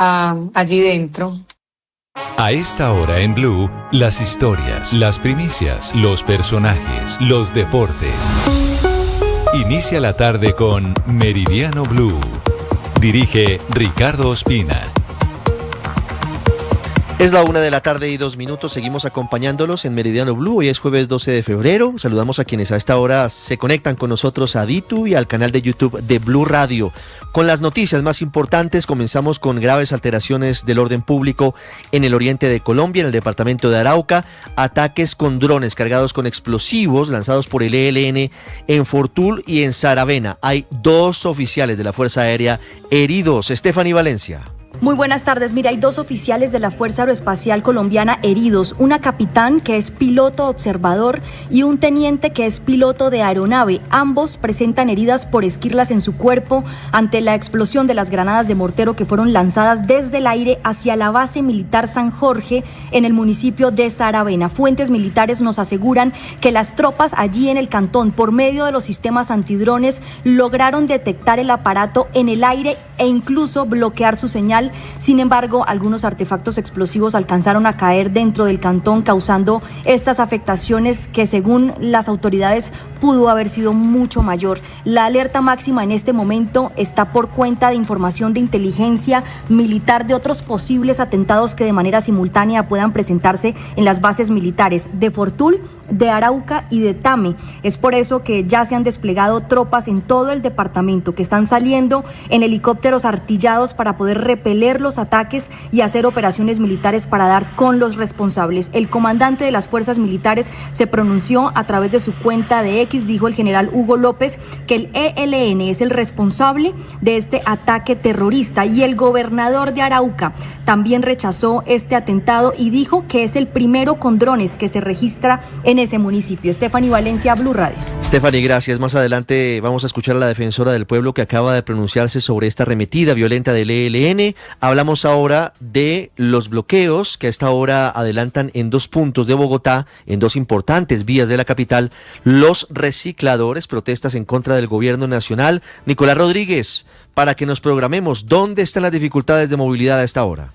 allí dentro. A esta hora en Blue, las historias, las primicias, los personajes, los deportes. Inicia la tarde con Meridiano Blue. Dirige Ricardo Ospina. Es la 1:02 p.m, seguimos acompañándolos en Meridiano Blue. Hoy es jueves 12 de febrero. Saludamos a quienes a esta hora se conectan con nosotros a Ditu y al canal de YouTube de Blue Radio. Con las noticias más importantes, comenzamos con graves alteraciones del orden público en el oriente de Colombia, en el departamento de Arauca. Ataques con drones cargados con explosivos lanzados por el ELN en Fortul y en Saravena. Hay 2 oficiales de la Fuerza Aérea heridos. Stephanie Valencia. Muy buenas tardes. Mira, hay 2 oficiales de la Fuerza Aeroespacial Colombiana heridos, una capitán que es piloto observador y un teniente que es piloto de aeronave. Ambos presentan heridas por esquirlas en su cuerpo ante la explosión de las granadas de mortero que fueron lanzadas desde el aire hacia la base militar San Jorge en el municipio de Saravena. Fuentes militares nos aseguran que las tropas allí en el cantón, por medio de los sistemas antidrones, lograron detectar el aparato en el aire e incluso bloquear su señal. Sin embargo, algunos artefactos explosivos alcanzaron a caer dentro del cantón, causando estas afectaciones que, según las autoridades, pudo haber sido mucho mayor. La alerta máxima en este momento está por cuenta de información de inteligencia militar de otros posibles atentados que de manera simultánea puedan presentarse en las bases militares de Fortul, de Arauca y de Tame. Es por eso que ya se han desplegado tropas en todo el departamento que están saliendo en helicópteros artillados para poder repeler los ataques y hacer operaciones militares para dar con los responsables. El comandante de las fuerzas militares se pronunció a través de su cuenta de X. Dijo el general Hugo López que el ELN es el responsable de este ataque terrorista, y el gobernador de Arauca también rechazó este atentado y dijo que es el primero con drones que se registra en ese municipio. Stephanie Valencia, Blue Radio. Stephanie, gracias. Más adelante vamos a escuchar a la defensora del pueblo que acaba de pronunciarse sobre esta arremetida violenta del ELN. Hablamos ahora de los bloqueos que a esta hora adelantan en 2 puntos de Bogotá, en 2 importantes vías de la capital, los recicladores, protestas en contra del gobierno nacional. Nicolás Rodríguez, para que nos programemos, ¿dónde están las dificultades de movilidad a esta hora?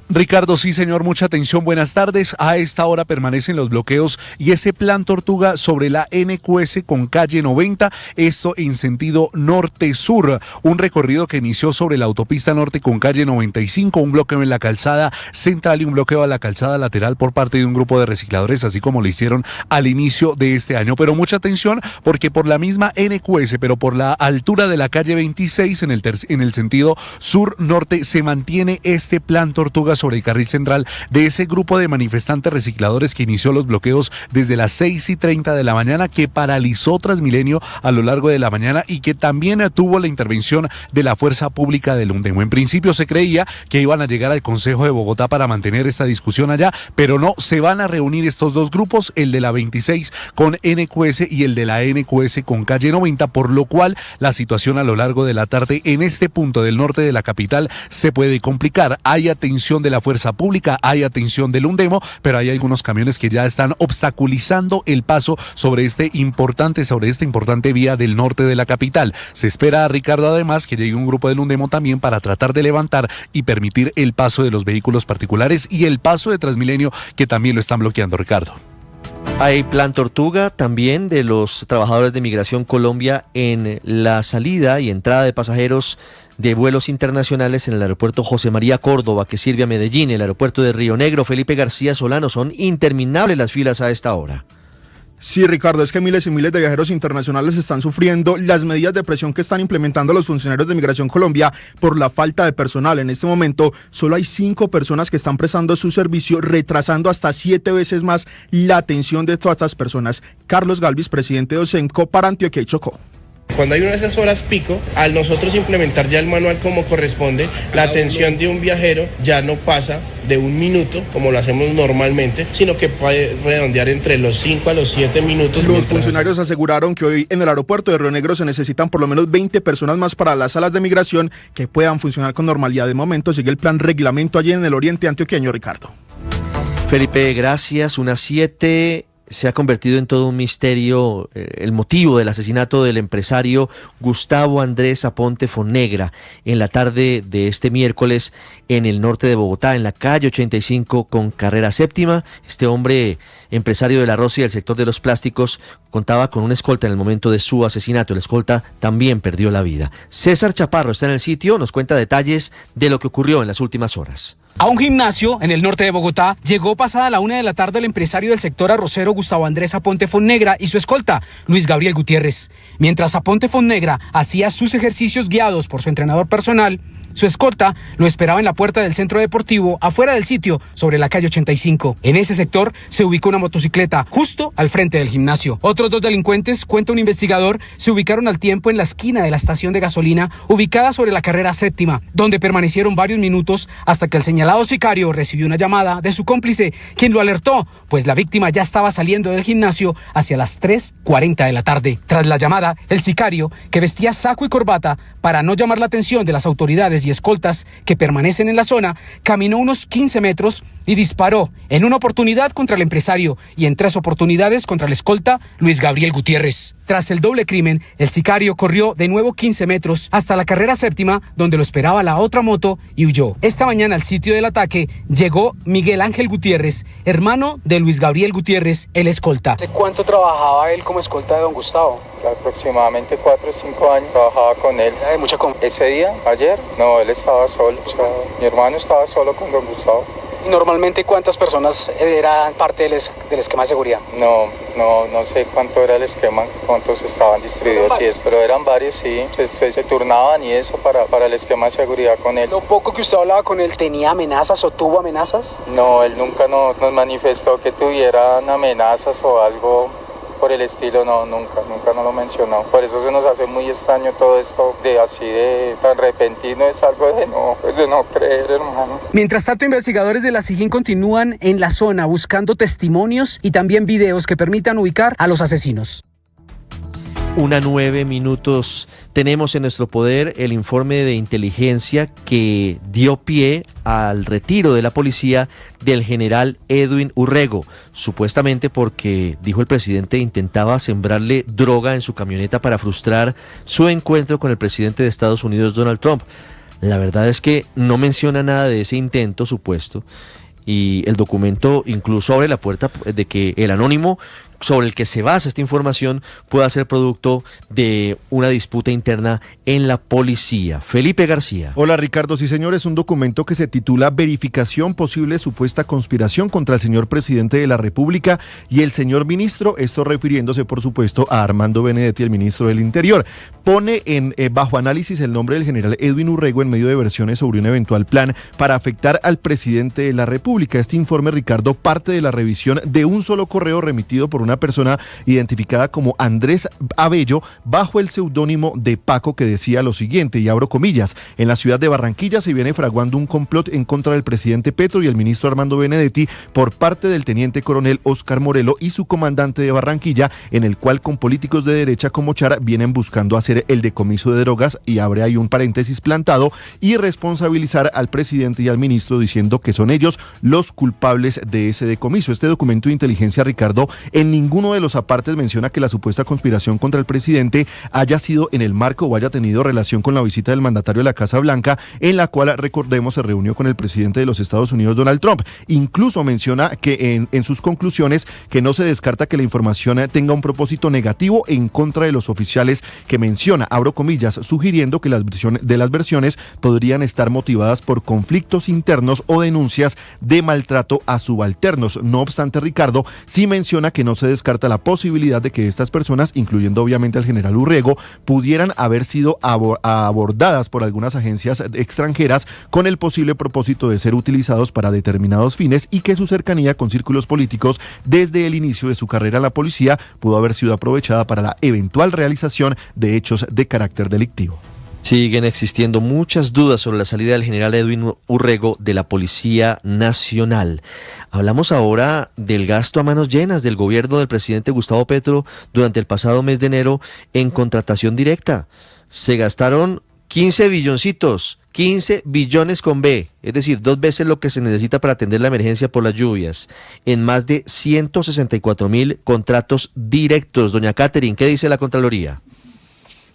Ricardo, sí señor, mucha atención, buenas tardes. A esta hora permanecen los bloqueos y ese plan Tortuga sobre la NQS con calle 90, esto en sentido norte-sur, un recorrido que inició sobre la autopista norte con calle 95, un bloqueo en la calzada central y un bloqueo a la calzada lateral por parte de un grupo de recicladores, así como lo hicieron al inicio de este año. Pero mucha atención porque por la misma NQS, pero por la altura de la calle 26 en el sentido sur-norte se mantiene este plan Tortuga sobre el carril central de ese grupo de manifestantes recicladores que inició los bloqueos desde las 6:30 de la mañana, que paralizó Transmilenio a lo largo de la mañana y que también tuvo la intervención de la Fuerza Pública del UNDEMO. En principio se creía que iban a llegar al Consejo de Bogotá para mantener esta discusión allá, pero no, se van a reunir estos 2 grupos, el de la 26 con NQS y el de la NQS con calle 90, por lo cual la situación a lo largo de la tarde en este punto del norte de la capital se puede complicar. Hay atención de la Fuerza Pública, hay atención del UNDEMO, pero hay algunos camiones que ya están obstaculizando el paso sobre esta importante vía del norte de la capital. Se espera, Ricardo, además, que llegue un grupo del UNDEMO también para tratar de levantar y permitir el paso de los vehículos particulares y el paso de Transmilenio, que también lo están bloqueando, Ricardo. Hay plan Tortuga también de los trabajadores de Migración Colombia en la salida y entrada de pasajeros de vuelos internacionales en el aeropuerto José María Córdoba, que sirve a Medellín, el aeropuerto de Río Negro. Felipe García Solano, son interminables las filas a esta hora. Sí, Ricardo, es que miles y miles de viajeros internacionales están sufriendo las medidas de presión que están implementando los funcionarios de Migración Colombia por la falta de personal. En este momento solo hay 5 personas que están prestando su servicio, retrasando hasta 7 veces más la atención de todas estas personas. Carlos Galvis, presidente de OSEMCO para Antioquia y Chocó. Cuando hay una de esas horas pico, al nosotros implementar ya el manual como corresponde, la atención de un viajero ya no pasa de 1 minuto, como lo hacemos normalmente, sino que puede redondear entre los 5 a los 7 minutos. Los funcionarios aseguraron que hoy en el aeropuerto de Río Negro se necesitan por lo menos 20 personas más para las salas de migración que puedan funcionar con normalidad. De momento sigue el plan reglamento allí en el oriente antioqueño, Ricardo. Felipe, gracias. 1:07 se ha convertido en todo un misterio el motivo del asesinato del empresario Gustavo Andrés Aponte Fonegra en la tarde de este miércoles en el norte de Bogotá, en la calle 85 con carrera séptima. Este hombre, empresario del arroz y del sector de los plásticos, contaba con una escolta en el momento de su asesinato. El escolta también perdió la vida. César Chaparro está en el sitio, nos cuenta detalles de lo que ocurrió en las últimas horas. A un gimnasio en el norte de Bogotá llegó pasada la 1 de la tarde el empresario del sector arrocero Gustavo Andrés Aponte Fonegra y su escolta, Luis Gabriel Gutiérrez. Mientras Aponte Fonegra hacía sus ejercicios guiados por su entrenador personal, su escolta lo esperaba en la puerta del centro deportivo, afuera del sitio, sobre la calle 85. En ese sector se ubicó una motocicleta, justo al frente del gimnasio. Otros 2 delincuentes, cuenta un investigador, se ubicaron al tiempo en la esquina de la estación de gasolina, ubicada sobre la carrera séptima, donde permanecieron varios minutos hasta que el señalado sicario recibió una llamada de su cómplice, quien lo alertó, pues la víctima ya estaba saliendo del gimnasio hacia las 3:40 de la tarde. Tras la llamada, el sicario, que vestía saco y corbata para no llamar la atención de las autoridades y escoltas que permanecen en la zona, caminó unos 15 metros y disparó en una oportunidad contra el empresario y en 3 oportunidades contra el escolta Luis Gabriel Gutiérrez. Tras el doble crimen, el sicario corrió de nuevo 15 metros hasta la carrera séptima, donde lo esperaba la otra moto, y huyó. Esta mañana al sitio del ataque llegó Miguel Ángel Gutiérrez, hermano de Luis Gabriel Gutiérrez, el escolta. ¿De cuánto trabajaba él como escolta de don Gustavo? Aproximadamente 4 o 5 años trabajaba con él. ¿De mucha confianza? ¿Ese día? ¿Ayer? No, él estaba solo. O sea, mi hermano estaba solo con don Gustavo. ¿Y normalmente cuántas personas eran parte del esquema de seguridad? No sé cuánto era el esquema, cuántos estaban distribuidos, sí, pero eran varios, sí. Se turnaban y eso para el esquema de seguridad con él. ¿Lo poco que usted hablaba con él, tenía amenazas o tuvo amenazas? No, él nunca nos manifestó que tuvieran amenazas o algo por el estilo, nunca nos lo mencionó. Por eso se nos hace muy extraño todo esto de tan repentino, es algo de no creer, hermano. Mientras tanto, investigadores de la SIJIN continúan en la zona buscando testimonios y también videos que permitan ubicar a los asesinos. 1:09. Tenemos en nuestro poder el informe de inteligencia que dio pie al retiro de la policía del general Edwin Urrego, supuestamente porque, dijo el presidente, intentaba sembrarle droga en su camioneta para frustrar su encuentro con el presidente de Estados Unidos, Donald Trump. La verdad es que no menciona nada de ese intento supuesto, y el documento incluso abre la puerta de que el anónimo sobre el que se basa esta información pueda ser producto de una disputa interna en la policía. Felipe García. Hola Ricardo, sí señor, es un documento que se titula Verificación posible supuesta conspiración contra el señor presidente de la República y el señor ministro, esto refiriéndose por supuesto a Armando Benedetti, el ministro del Interior. Pone bajo análisis el nombre del general Edwin Urrego en medio de versiones sobre un eventual plan para afectar al presidente de la República. Este informe, Ricardo, parte de la revisión de un solo correo remitido por una persona identificada como Andrés Abello bajo el seudónimo de Paco, que decía lo siguiente, y abro comillas: en la ciudad de Barranquilla se viene fraguando un complot en contra del presidente Petro y el ministro Armando Benedetti por parte del teniente coronel Oscar Morelo y su comandante de Barranquilla, en el cual con políticos de derecha como Chara vienen buscando hacer el decomiso de drogas, y abre ahí un paréntesis plantado, y responsabilizar al presidente y al ministro diciendo que son ellos los culpables de ese decomiso. Este documento de inteligencia, Ricardo, en ninguno de los apartes menciona que la supuesta conspiración contra el presidente haya sido en el marco o haya tenido relación con la visita del mandatario de la Casa Blanca, en la cual, recordemos, se reunió con el presidente de los Estados Unidos, Donald Trump. Incluso menciona que en sus conclusiones que no se descarta que la información tenga un propósito negativo en contra de los oficiales que menciona, abro comillas, sugiriendo que las versiones podrían estar motivadas por conflictos internos o denuncias de maltrato a subalternos. No obstante, Ricardo, sí menciona que no se descarta la posibilidad de que estas personas, incluyendo obviamente al general Urrego, pudieran haber sido abordadas por algunas agencias extranjeras con el posible propósito de ser utilizados para determinados fines, y que su cercanía con círculos políticos desde el inicio de su carrera en la policía pudo haber sido aprovechada para la eventual realización de hechos de carácter delictivo. Siguen existiendo muchas dudas sobre la salida del general Edwin Urrego de la Policía Nacional. Hablamos ahora del gasto a manos llenas del gobierno del presidente Gustavo Petro durante el pasado mes de enero en contratación directa. Se gastaron 15 billoncitos, 15 billones con B, es decir, 2 veces lo que se necesita para atender la emergencia por las lluvias, en más de 164.000 contratos directos. Doña Catherine, ¿qué dice la Contraloría?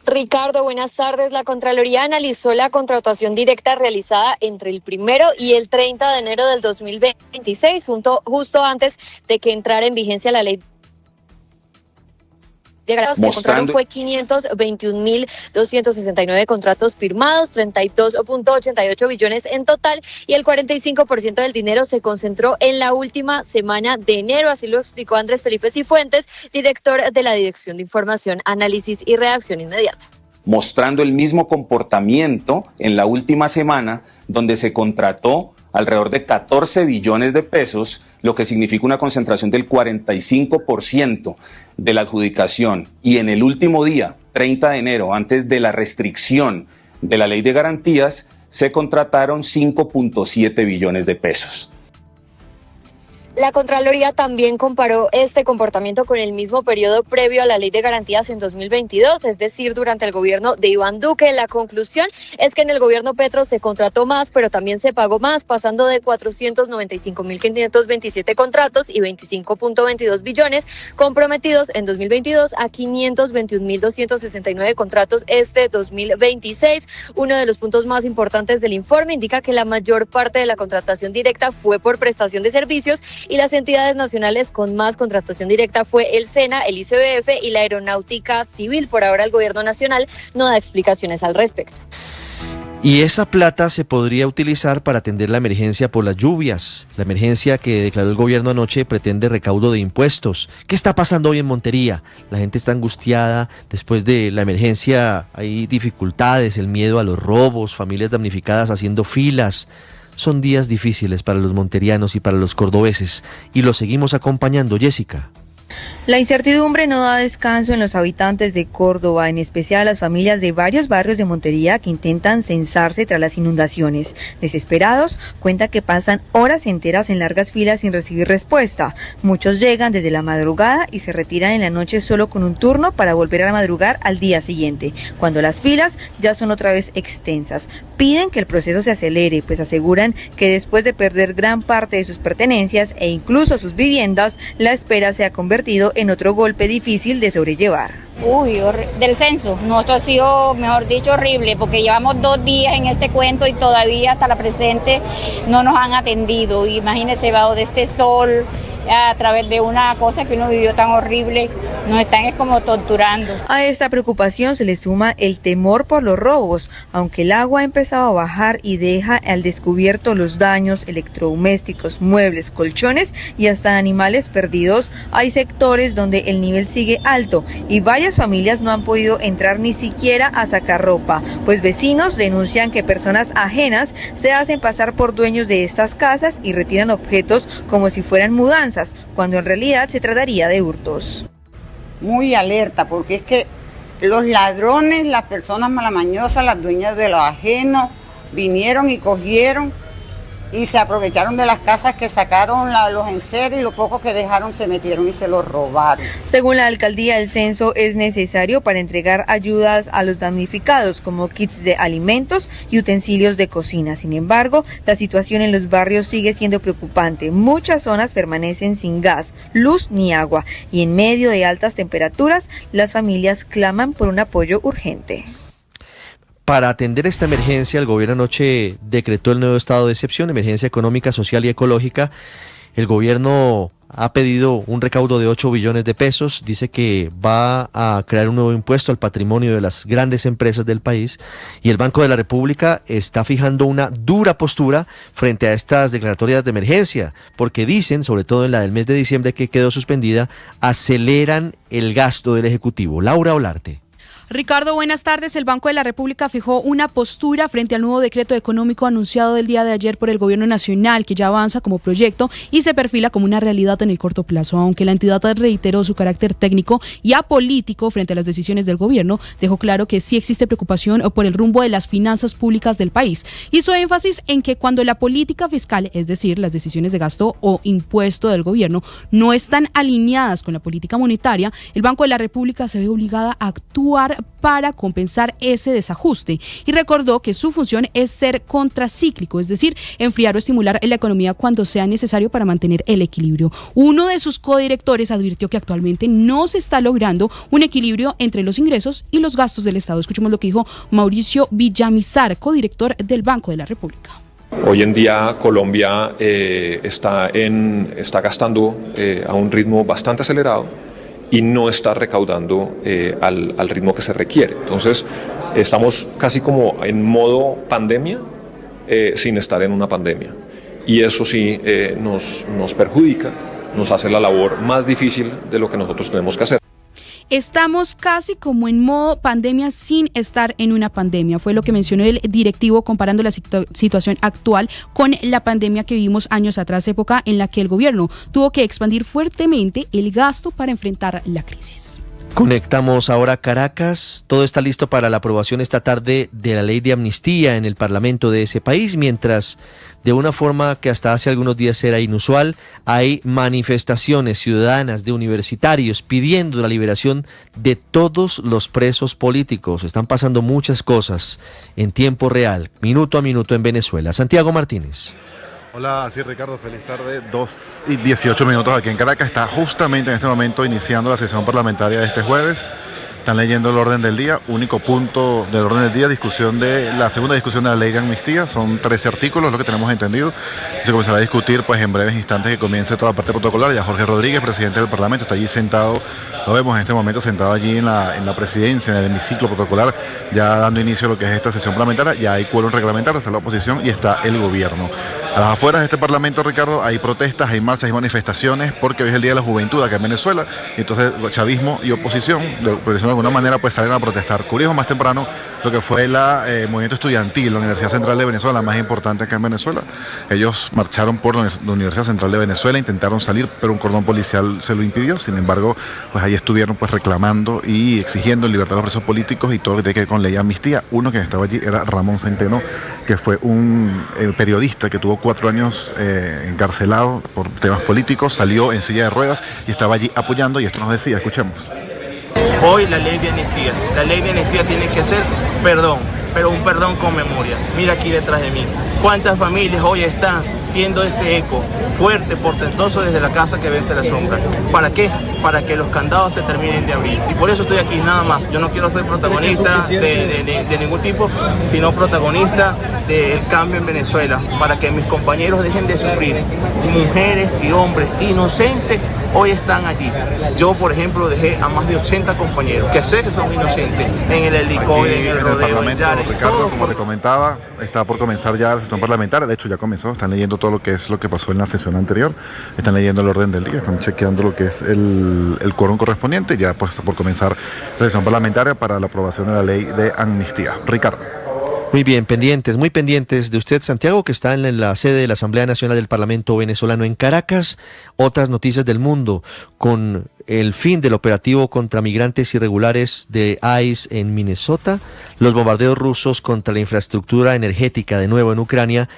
Ricardo, buenas tardes. La Contraloría analizó la contratación directa realizada entre el 1 y el 30 de enero del 2026, justo antes de que entrara en vigencia la ley. Que encontraron fue 521.269 contratos firmados, 32.88 billones en total, y el 45% del dinero se concentró en la última semana de enero. Así lo explicó Andrés Felipe Cifuentes, director de la Dirección de Información, Análisis y Reacción Inmediata. Mostrando el mismo comportamiento en la última semana, donde se contrató alrededor de 14 billones de pesos, lo que significa una concentración del 45% de la adjudicación. Y en el último día, 30 de enero, antes de la restricción de la ley de garantías, se contrataron 5.7 billones de pesos. La Contraloría también comparó este comportamiento con el mismo periodo previo a la Ley de Garantías en 2022, es decir, durante el gobierno de Iván Duque. La conclusión es que en el gobierno Petro se contrató más, pero también se pagó más, pasando de 495.527 contratos y 25.22 billones comprometidos en 2022 a 521.269 contratos este 2026. Uno de los puntos más importantes del informe indica que la mayor parte de la contratación directa fue por prestación de servicios, y las entidades nacionales con más contratación directa fue el SENA, el ICBF y la Aeronáutica Civil. Por ahora el gobierno nacional no da explicaciones al respecto. Y esa plata se podría utilizar para atender la emergencia por las lluvias. La emergencia que declaró el gobierno anoche pretende recaudo de impuestos. ¿Qué está pasando hoy en Montería? La gente está angustiada. Después de la emergencia hay dificultades, el miedo a los robos, familias damnificadas haciendo filas. Son días difíciles para los monterianos y para los cordobeses, y los seguimos acompañando. Jessica. La incertidumbre no da descanso en los habitantes de Córdoba, en especial a las familias de varios barrios de Montería que intentan censarse tras las inundaciones. Desesperados, cuenta que pasan horas enteras en largas filas sin recibir respuesta. Muchos llegan desde la madrugada y se retiran en la noche solo con un turno para volver a madrugar al día siguiente, cuando las filas ya son otra vez extensas. Piden que el proceso se acelere, pues aseguran que después de perder gran parte de sus pertenencias e incluso sus viviendas, la espera se ha convertido en otro golpe difícil de sobrellevar. Del censo, esto ha sido, mejor dicho, horrible, porque llevamos 2 días en este cuento y todavía hasta la presente no nos han atendido. Imagínense, bajo de este sol, a través de una cosa que uno vivió tan horrible, nos están como torturando. A esta preocupación se le suma el temor por los robos, aunque el agua ha empezado a bajar y deja al descubierto los daños electrodomésticos, muebles, colchones y hasta animales perdidos. Hay sectores donde el nivel sigue alto y varias familias no han podido entrar ni siquiera a sacar ropa, pues vecinos denuncian que personas ajenas se hacen pasar por dueños de estas casas y retiran objetos como si fueran mudanzas, cuando en realidad se trataría de hurtos. Muy alerta, porque es que los ladrones, las personas malamañosas, las dueñas de lo ajeno, vinieron y cogieron y se aprovecharon de las casas que sacaron los enseres, y lo poco que dejaron se metieron y se los robaron. Según la alcaldía, el censo es necesario para entregar ayudas a los damnificados, como kits de alimentos y utensilios de cocina. Sin embargo, la situación en los barrios sigue siendo preocupante. Muchas zonas permanecen sin gas, luz ni agua, y en medio de altas temperaturas, las familias claman por un apoyo urgente. Para atender esta emergencia, el gobierno anoche decretó el nuevo estado de excepción, emergencia económica, social y ecológica. El gobierno ha pedido un recaudo de 8 billones de pesos, dice que va a crear un nuevo impuesto al patrimonio de las grandes empresas del país, y el Banco de la República está fijando una dura postura frente a estas declaratorias de emergencia, porque dicen, sobre todo en la del mes de diciembre que quedó suspendida, aceleran el gasto del Ejecutivo. Laura Olarte. Ricardo, buenas tardes. El Banco de la República fijó una postura frente al nuevo decreto económico anunciado el día de ayer por el Gobierno Nacional, que ya avanza como proyecto y se perfila como una realidad en el corto plazo. Aunque la entidad reiteró su carácter técnico y apolítico frente a las decisiones del gobierno, dejó claro que sí existe preocupación por el rumbo de las finanzas públicas del país. Hizo énfasis en que cuando la política fiscal, es decir, las decisiones de gasto o impuesto del gobierno, no están alineadas con la política monetaria, el Banco de la República se ve obligada a actuar para compensar ese desajuste y recordó que su función es ser contracíclico, es decir, enfriar o estimular la economía cuando sea necesario para mantener el equilibrio. Uno de sus codirectores advirtió que actualmente no se está logrando un equilibrio entre los ingresos y los gastos del Estado. Escuchemos lo que dijo Mauricio Villamizar, codirector del Banco de la República. Hoy en día Colombia está gastando a un ritmo bastante acelerado y no está recaudando al ritmo que se requiere. Entonces estamos casi como en modo pandemia sin estar en una pandemia. Y eso sí nos perjudica, nos hace la labor más difícil de lo que nosotros tenemos que hacer. Estamos casi como en modo pandemia sin estar en una pandemia, fue lo que mencionó el directivo comparando la situación actual con la pandemia que vivimos años atrás, época en la que el gobierno tuvo que expandir fuertemente el gasto para enfrentar la crisis. Conectamos ahora a Caracas. Todo está listo para la aprobación esta tarde de la ley de amnistía en el Parlamento de ese país, mientras de una forma que hasta hace algunos días era inusual, hay manifestaciones ciudadanas de universitarios pidiendo la liberación de todos los presos políticos. Están pasando muchas cosas en tiempo real, minuto a minuto en Venezuela. Santiago Martínez. Hola, sí Ricardo, feliz tarde, 2:18 aquí en Caracas. Está justamente en este momento iniciando la sesión parlamentaria de este jueves. Están leyendo el orden del día, único punto del orden del día, la segunda discusión de la ley de amnistía. Son 13 artículos, lo que tenemos entendido. Se comenzará a discutir pues en breves instantes que comience toda la parte protocolar. Ya Jorge Rodríguez, presidente del Parlamento, está allí sentado, lo vemos en este momento sentado allí en la presidencia, en el hemiciclo protocolar, ya dando inicio a lo que es esta sesión parlamentaria. Ya hay quórum reglamentario, está la oposición y está el gobierno. A las afueras de este Parlamento, Ricardo, hay protestas, hay marchas y manifestaciones, porque hoy es el Día de la Juventud acá en Venezuela, y entonces chavismo y oposición, de alguna manera, pues salen a protestar. Cubrimos más temprano lo que fue el movimiento estudiantil, la Universidad Central de Venezuela, la más importante acá en Venezuela. Ellos marcharon por la Universidad Central de Venezuela, intentaron salir, pero un cordón policial se lo impidió. Sin embargo, pues ahí estuvieron pues reclamando y exigiendo libertad de los presos políticos y todo lo que tiene que ver con ley de amnistía. Uno que estaba allí era Ramón Centeno, que fue un periodista que tuvo 4 años encarcelado por temas políticos, salió en silla de ruedas y estaba allí apoyando, y esto nos decía, escuchemos. Hoy la ley de amnistía tiene que ser perdón, pero un perdón con memoria. Mira aquí detrás de mí, cuántas familias hoy están siendo ese eco fuerte, portentoso desde la casa que vence la sombra. ¿Para qué? Para que los candados se terminen de abrir. Y por eso estoy aquí, nada más. Yo no quiero ser protagonista de ningún tipo, sino protagonista del cambio en Venezuela, para que mis compañeros dejen de sufrir. Mujeres y hombres inocentes hoy están allí. Yo, por ejemplo, dejé a más de 80 compañeros, que sé que son inocentes, en el helicóptero, en el rodeo, en Yare, Ricardo, como te comentaba, está por comenzar ya la sesión parlamentaria. De hecho, ya comenzó. Están leyendo todo lo que pasó en la sesión anterior. Están leyendo el orden del día, están chequeando lo que es el quórum correspondiente. Ya pues por comenzar la sesión parlamentaria para la aprobación de la ley de amnistía. Ricardo. Muy bien, muy pendientes de usted, Santiago, que está en la sede de la Asamblea Nacional del Parlamento Venezolano en Caracas. Otras noticias del mundo: con el fin del operativo contra migrantes irregulares de ICE en Minnesota, los bombardeos rusos contra la infraestructura energética de nuevo en Ucrania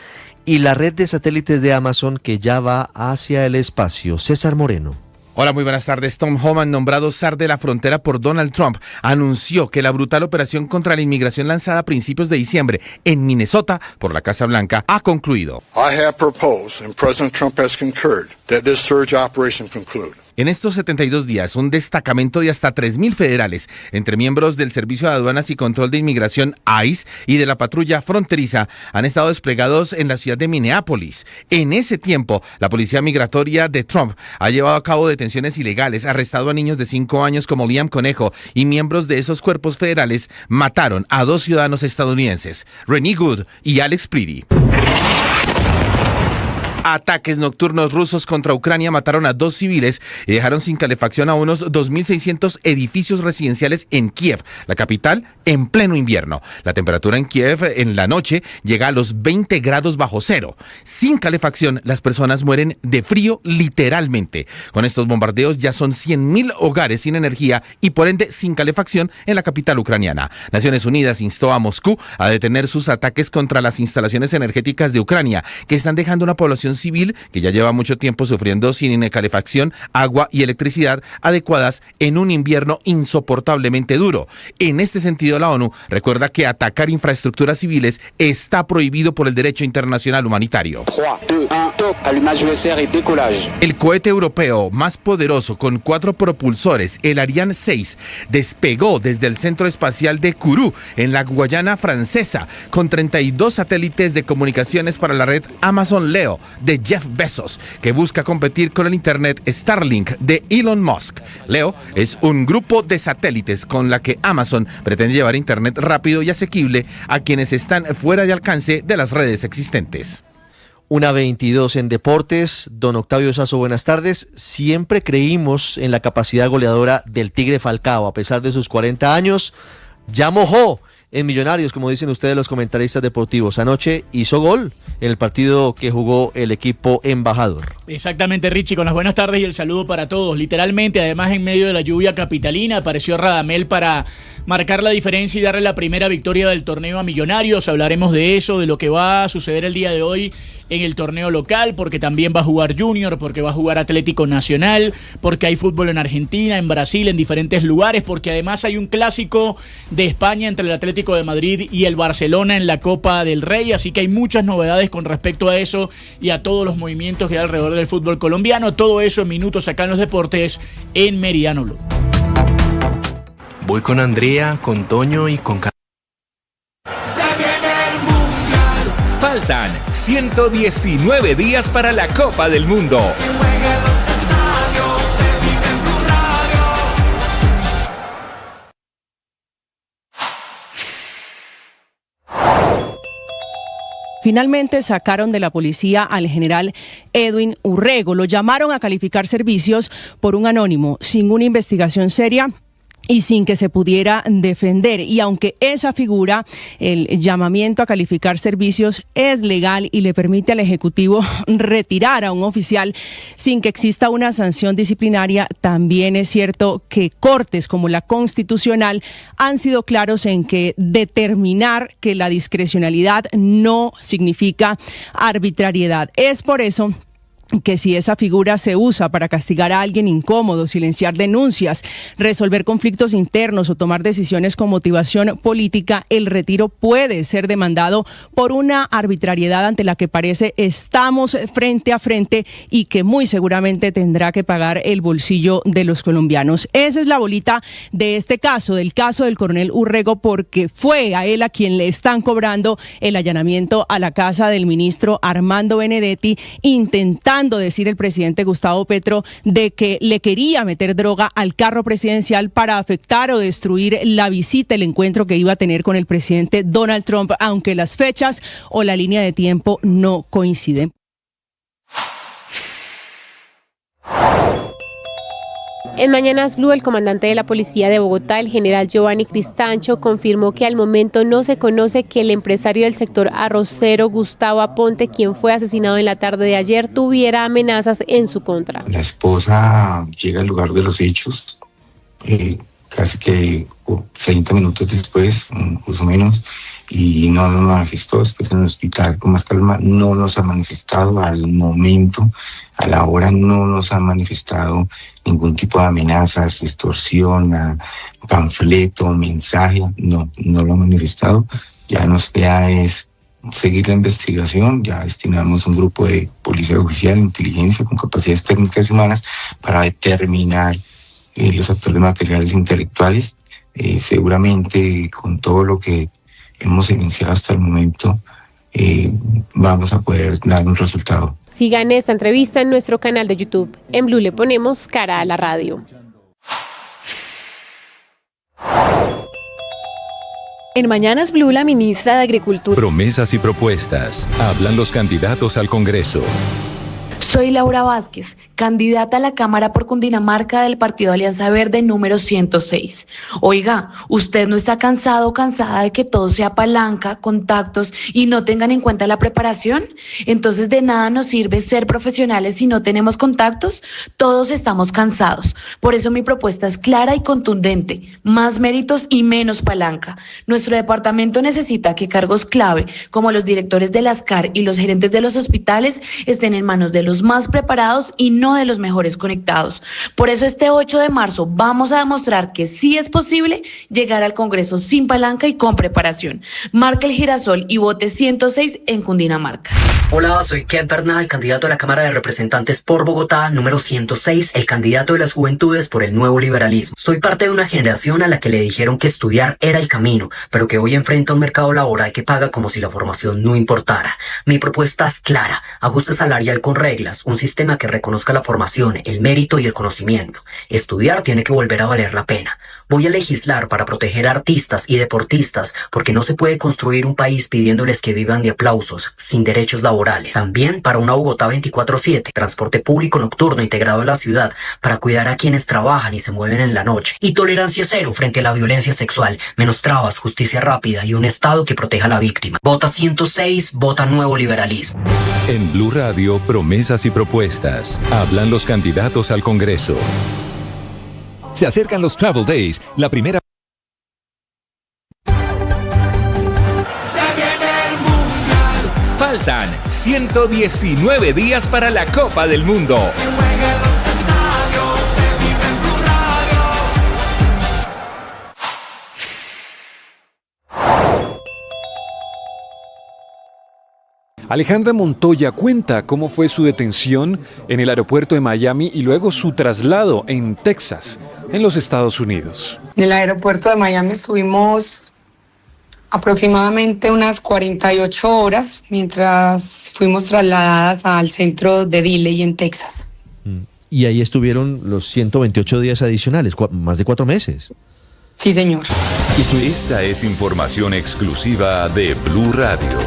y la red de satélites de Amazon que ya va hacia el espacio. César Moreno. Hola, muy buenas tardes. Tom Homan, nombrado zar de la frontera por Donald Trump, anunció que la brutal operación contra la inmigración lanzada a principios de diciembre en Minnesota por la Casa Blanca ha concluido. I have proposed, and President Trump has concurred, that this surge operation conclude. En estos 72 días, un destacamento de hasta 3.000 federales, entre miembros del Servicio de Aduanas y Control de Inmigración ICE y de la patrulla fronteriza, han estado desplegados en la ciudad de Minneapolis. En ese tiempo, la policía migratoria de Trump ha llevado a cabo detenciones ilegales, arrestado a niños de 5 años como Liam Conejo, y miembros de esos cuerpos federales mataron a 2 ciudadanos estadounidenses, Renee Good y Alex Pretty. Ataques nocturnos rusos contra Ucrania mataron a 2 civiles y dejaron sin calefacción a unos 2.600 edificios residenciales en Kiev, la capital, en pleno invierno. La temperatura en Kiev en la noche llega a los 20 grados bajo cero. Sin calefacción, las personas mueren de frío literalmente. Con estos bombardeos ya son 100.000 hogares sin energía y por ende sin calefacción en la capital ucraniana. Naciones Unidas instó a Moscú a detener sus ataques contra las instalaciones energéticas de Ucrania, que están dejando una población población civil que ya lleva mucho tiempo sufriendo sin calefacción, agua y electricidad adecuadas en un invierno insoportablemente duro. En este sentido, la ONU recuerda que atacar infraestructuras civiles está prohibido por el derecho internacional humanitario. 3, 2, 1, top, allumage VSR y décollage. El cohete europeo más poderoso con 4 propulsores, el Ariane 6, despegó desde el centro espacial de Kourou, en la Guayana francesa, con 32 satélites de comunicaciones para la red Amazon Leo de Jeff Bezos, que busca competir con el Internet Starlink de Elon Musk. Leo es un grupo de satélites con la que Amazon pretende llevar Internet rápido y asequible a quienes están fuera de alcance de las redes existentes. 1:22 en deportes. Don Octavio Sazo, buenas tardes. Siempre creímos en la capacidad goleadora del Tigre Falcao. A pesar de sus 40 años, ya mojó en Millonarios, como dicen ustedes los comentaristas deportivos. Anoche hizo gol en el partido que jugó el equipo embajador. Exactamente, Richie, con las buenas tardes y el saludo para todos. Literalmente, además, en medio de la lluvia capitalina, apareció Radamel para marcar la diferencia y darle la primera victoria del torneo a Millonarios. Hablaremos de eso, de lo que va a suceder el día de hoy en el torneo local, porque también va a jugar Junior, porque va a jugar Atlético Nacional, porque hay fútbol en Argentina, en Brasil, en diferentes lugares, porque además hay un clásico de España entre el Atlético de Madrid y el Barcelona en la Copa del Rey, así que hay muchas novedades con respecto a eso y a todos los movimientos que hay alrededor del fútbol colombiano. Todo eso en minutos acá en los deportes en Meridiano Blue. Voy con Andrea, con Toño y con... Faltan 119 días para la Copa del Mundo. Finalmente sacaron de la policía al general Edwin Urrego. Lo llamaron a calificar servicios por un anónimo, sin una investigación seria y sin que se pudiera defender. Y aunque esa figura, el llamamiento a calificar servicios, es legal y le permite al Ejecutivo retirar a un oficial sin que exista una sanción disciplinaria, también es cierto que cortes como la Constitucional han sido claros en que determinar que la discrecionalidad no significa arbitrariedad. Es por eso que si esa figura se usa para castigar a alguien incómodo, silenciar denuncias, resolver conflictos internos o tomar decisiones con motivación política, el retiro puede ser demandado por una arbitrariedad ante la que parece estamos frente a frente y que muy seguramente tendrá que pagar el bolsillo de los colombianos. Esa es la bolita de este caso, del caso del coronel Urrego, porque fue a él a quien le están cobrando el allanamiento a la casa del ministro Armando Benedetti, intentando decir el presidente Gustavo Petro de que le quería meter droga al carro presidencial para afectar o destruir la visita, el encuentro que iba a tener con el presidente Donald Trump, aunque las fechas o la línea de tiempo no coinciden. En Mañanas Blue, el comandante de la Policía de Bogotá, el general Giovanni Cristancho, confirmó que al momento no se conoce que el empresario del sector arrocero, Gustavo Aponte, quien fue asesinado en la tarde de ayer, tuviera amenazas en su contra. La esposa llega al lugar de los hechos, casi que 30 minutos después, incluso menos, y no nos manifestó. Después en el hospital con más calma no nos ha manifestado al momento, a la hora no nos ha manifestado ningún tipo de amenazas, extorsión, panfleto, mensaje, no lo ha manifestado. Ya es seguir la investigación, ya destinamos un grupo de policía oficial, inteligencia con capacidades técnicas y humanas para determinar los actores materiales e intelectuales. Seguramente con todo lo que hemos evidenciado hasta el momento, vamos a poder dar un resultado. Sigan esta entrevista en nuestro canal de YouTube. En Blue le ponemos cara a la radio. En Mañanas Blue, la ministra de Agricultura. Promesas y propuestas. Hablan los candidatos al Congreso. Soy Laura Vázquez, candidata a la Cámara por Cundinamarca del Partido Alianza Verde número 106. Oiga, ¿usted no está cansado o cansada de que todo sea palanca, contactos y no tengan en cuenta la preparación? Entonces de nada nos sirve ser profesionales si no tenemos contactos. Todos estamos cansados. Por eso mi propuesta es clara y contundente: más méritos y menos palanca. Nuestro departamento necesita que cargos clave, como los directores de las CAR y los gerentes de los hospitales, estén en manos de los más preparados y no de los mejores conectados. Por eso este 8 de marzo vamos a demostrar que sí es posible llegar al Congreso sin palanca y con preparación. Marca el girasol y vote 106 en Cundinamarca. Hola, soy Ken Bernal, candidato a la Cámara de Representantes por Bogotá, número 106, el candidato de las juventudes por el nuevo liberalismo. Soy parte de una generación a la que le dijeron que estudiar era el camino, pero que hoy enfrenta un mercado laboral que paga como si la formación no importara. Mi propuesta es clara: ajuste salarial con reglas, un sistema que reconozca la formación, el mérito y el conocimiento. Estudiar tiene que volver a valer la pena. Voy a legislar para proteger a artistas y deportistas, porque no se puede construir un país pidiéndoles que vivan de aplausos, sin derechos laborales. También para una Bogotá 24/7, transporte público nocturno integrado en la ciudad, para cuidar a quienes trabajan y se mueven en la noche. Y tolerancia cero frente a la violencia sexual, menos trabas, justicia rápida y un Estado que proteja a la víctima. Vota 106, vota nuevo liberalismo. En Blue Radio, promesas y propuestas. Hablan los candidatos al Congreso. Se acercan los Travel Days, la primera. Faltan 119 días para la Copa del Mundo. Alejandra Montoya cuenta cómo fue su detención en el aeropuerto de Miami y luego su traslado en Texas, en los Estados Unidos. En el aeropuerto de Miami estuvimos aproximadamente unas 48 horas mientras fuimos trasladadas al centro de Dilley en Texas. Y ahí estuvieron los 128 días adicionales, más de 4 meses. Sí, señor. Esta es información exclusiva de Blue Radio.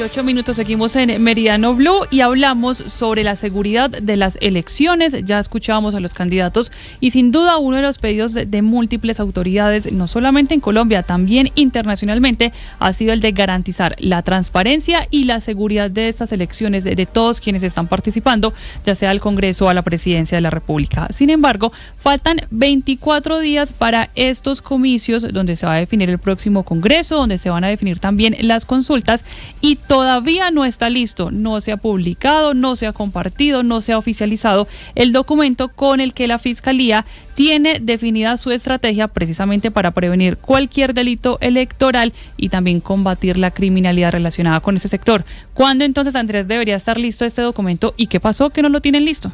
8 minutos, seguimos en Meridiano Blue y hablamos sobre la seguridad de las elecciones. Ya escuchábamos a los candidatos y sin duda uno de los pedidos de múltiples autoridades, no solamente en Colombia, también internacionalmente, ha sido el de garantizar la transparencia y la seguridad de estas elecciones de todos quienes están participando, ya sea al Congreso o a la Presidencia de la República. Sin embargo, faltan 24 días para estos comicios donde se va a definir el próximo Congreso, donde se van a definir también las consultas, y todavía no está listo, no se ha publicado, no se ha compartido, no se ha oficializado el documento con el que la Fiscalía tiene definida su estrategia precisamente para prevenir cualquier delito electoral y también combatir la criminalidad relacionada con ese sector. ¿Cuándo entonces, Andrés, debería estar listo este documento y qué pasó que no lo tienen listo?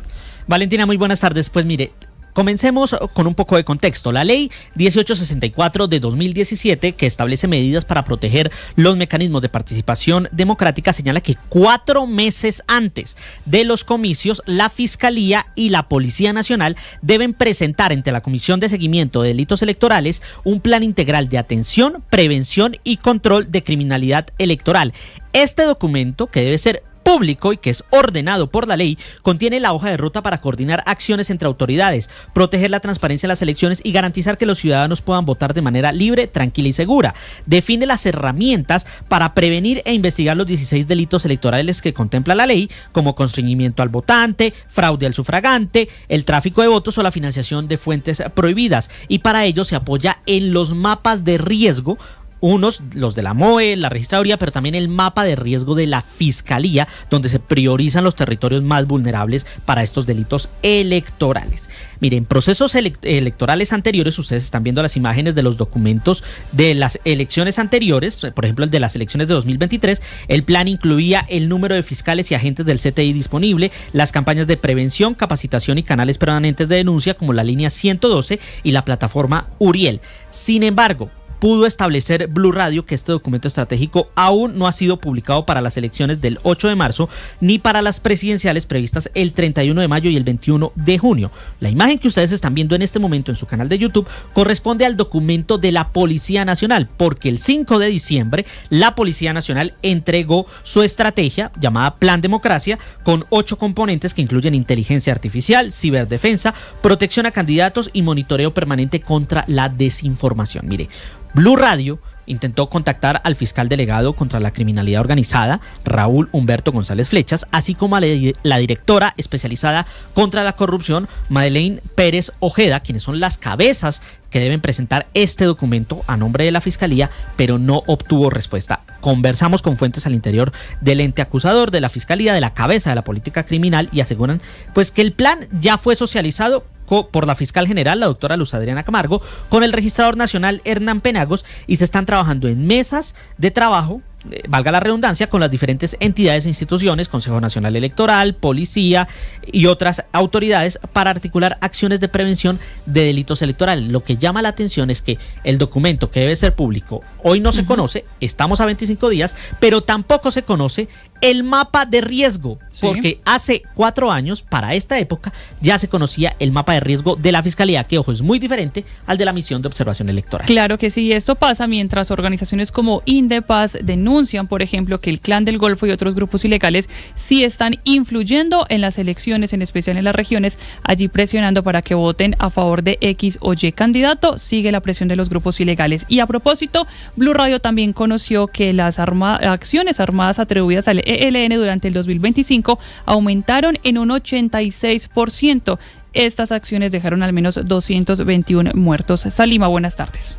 Valentina, muy buenas tardes. Pues mire, comencemos con un poco de contexto. La ley 1864 de 2017, que establece medidas para proteger los mecanismos de participación democrática, señala que 4 meses antes de los comicios, la Fiscalía y la Policía Nacional deben presentar ante la Comisión de Seguimiento de Delitos Electorales un plan integral de atención, prevención y control de criminalidad electoral. Este documento, que debe ser público y que es ordenado por la ley, contiene la hoja de ruta para coordinar acciones entre autoridades, proteger la transparencia de las elecciones y garantizar que los ciudadanos puedan votar de manera libre, tranquila y segura. Define las herramientas para prevenir e investigar los 16 delitos electorales que contempla la ley, como constreñimiento al votante, fraude al sufragante, el tráfico de votos o la financiación de fuentes prohibidas, y para ello se apoya en los mapas de riesgo, unos, los de la MOE, la registraduría, pero también el mapa de riesgo de la Fiscalía, donde se priorizan los territorios más vulnerables para estos delitos electorales. Miren, procesos electorales anteriores, ustedes están viendo las imágenes de los documentos de las elecciones anteriores, por ejemplo el de las elecciones de 2023, el plan incluía el número de fiscales y agentes del CTI disponible, las campañas de prevención, capacitación y canales permanentes de denuncia como la línea 112 y la plataforma Uriel. Sin embargo, pudo establecer Blue Radio que este documento estratégico aún no ha sido publicado para las elecciones del 8 de marzo ni para las presidenciales previstas el 31 de mayo y el 21 de junio. La imagen que ustedes están viendo en este momento en su canal de YouTube corresponde al documento de la Policía Nacional, porque el 5 de diciembre la Policía Nacional entregó su estrategia llamada Plan Democracia con 8 componentes que incluyen inteligencia artificial, ciberdefensa, protección a candidatos y monitoreo permanente contra la desinformación. Mire, Blue Radio intentó contactar al fiscal delegado contra la criminalidad organizada, Raúl Humberto González Flechas, así como a la directora especializada contra la corrupción, Madeleine Pérez Ojeda, quienes son las cabezas que deben presentar este documento a nombre de la Fiscalía, pero no obtuvo respuesta. Conversamos con fuentes al interior del ente acusador, de la Fiscalía, de la cabeza de la política criminal, y aseguran pues que el plan ya fue socializado por la fiscal general, la doctora Luz Adriana Camargo, con el registrador nacional Hernán Penagos, y se están trabajando en mesas de trabajo, valga la redundancia, con las diferentes entidades e instituciones, Consejo Nacional Electoral, Policía y otras autoridades para articular acciones de prevención de delitos electorales. Lo que llama la atención es que el documento que debe ser público hoy no se conoce, estamos a 25 días, pero tampoco se conoce el mapa de riesgo, porque hace 4 años, para esta época, ya se conocía el mapa de riesgo de la Fiscalía, que, ojo, es muy diferente al de la misión de observación electoral. Claro que sí, esto pasa mientras organizaciones como Indepaz denuncian, por ejemplo, que el Clan del Golfo y otros grupos ilegales sí están influyendo en las elecciones, en especial en las regiones, allí presionando para que voten a favor de X o Y candidato. Sigue la presión de los grupos ilegales. Y a propósito, Blue Radio también conoció que las acciones armadas atribuidas al ELN durante el 2025 aumentaron en un 86%. Estas acciones dejaron al menos 221 muertos. Salima, buenas tardes.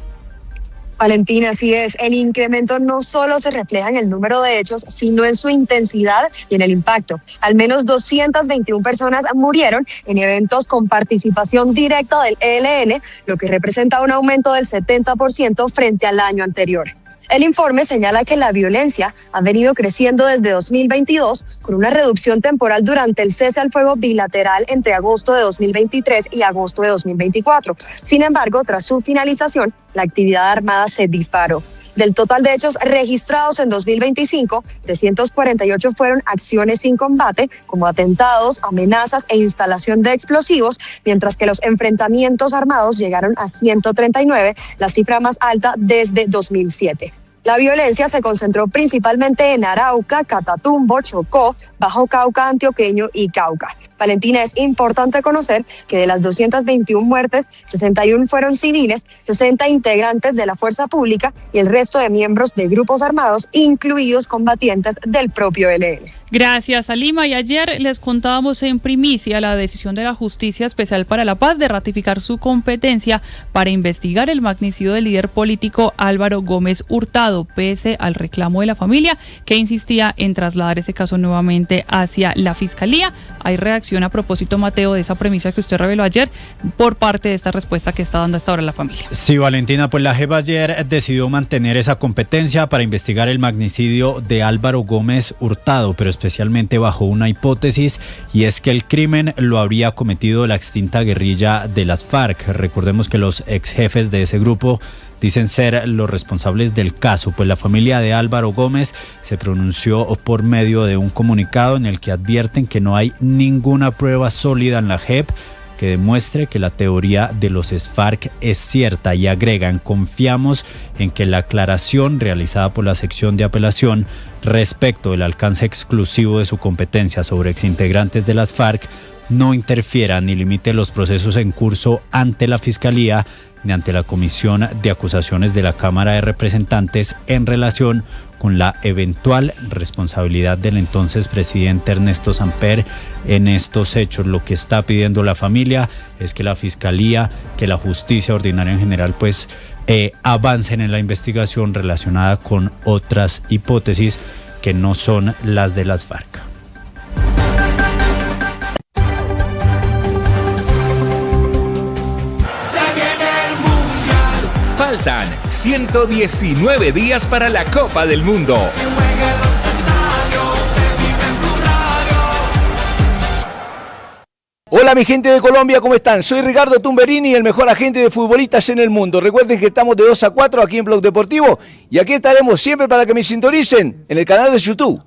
Valentina, así es. El incremento no solo se refleja en el número de hechos, sino en su intensidad y en el impacto. Al menos 221 personas murieron en eventos con participación directa del ELN, lo que representa un aumento del 70% frente al año anterior. El informe señala que la violencia ha venido creciendo desde 2022, con una reducción temporal durante el cese al fuego bilateral entre agosto de 2023 y agosto de 2024. Sin embargo, tras su finalización, la actividad armada se disparó. Del total de hechos registrados en 2025, 348 fueron acciones sin combate, como atentados, amenazas e instalación de explosivos, mientras que los enfrentamientos armados llegaron a 139, la cifra más alta desde 2007. La violencia se concentró principalmente en Arauca, Catatumbo, Chocó, Bajo Cauca Antioqueño y Cauca. Valentina, es importante conocer que de las 221 muertes, 61 fueron civiles, 60 integrantes de la fuerza pública y el resto de miembros de grupos armados, incluidos combatientes del propio ELN. Gracias, Salima. Y ayer les contábamos en primicia la decisión de la Justicia Especial para la Paz de ratificar su competencia para investigar el magnicidio del líder político Álvaro Gómez Hurtado, pese al reclamo de la familia, que insistía en trasladar ese caso nuevamente hacia la Fiscalía. Hay reacción a propósito, Mateo, de esa premisa que usted reveló ayer por parte de esta respuesta que está dando hasta ahora la familia. Sí, Valentina, pues la JEP ayer decidió mantener esa competencia para investigar el magnicidio de Álvaro Gómez Hurtado, pero especialmente bajo una hipótesis, y es que el crimen lo habría cometido la extinta guerrilla de las FARC. Recordemos que los ex jefes de ese grupo dicen ser los responsables del caso, pues la familia de Álvaro Gómez se pronunció por medio de un comunicado en el que advierten que no hay ninguna prueba sólida en la JEP que demuestre que la teoría de los FARC es cierta, y agregan: confiamos en que la aclaración realizada por la sección de apelación respecto del alcance exclusivo de su competencia sobre exintegrantes de las FARC no interfiera ni limite los procesos en curso ante la Fiscalía ni ante la Comisión de Acusaciones de la Cámara de Representantes en relación con la eventual responsabilidad del entonces presidente Ernesto Samper en estos hechos. Lo que está pidiendo la familia es que la Fiscalía, que la Justicia Ordinaria en general, pues avancen en la investigación relacionada con otras hipótesis que no son las de las FARC. Faltan 119 días para la Copa del Mundo. Hola mi gente de Colombia, ¿cómo están? Soy Ricardo Tumberini, el mejor agente de futbolistas en el mundo. Recuerden que estamos de 2 a 4 aquí en Blog Deportivo y aquí estaremos siempre para que me sintonicen en el canal de YouTube.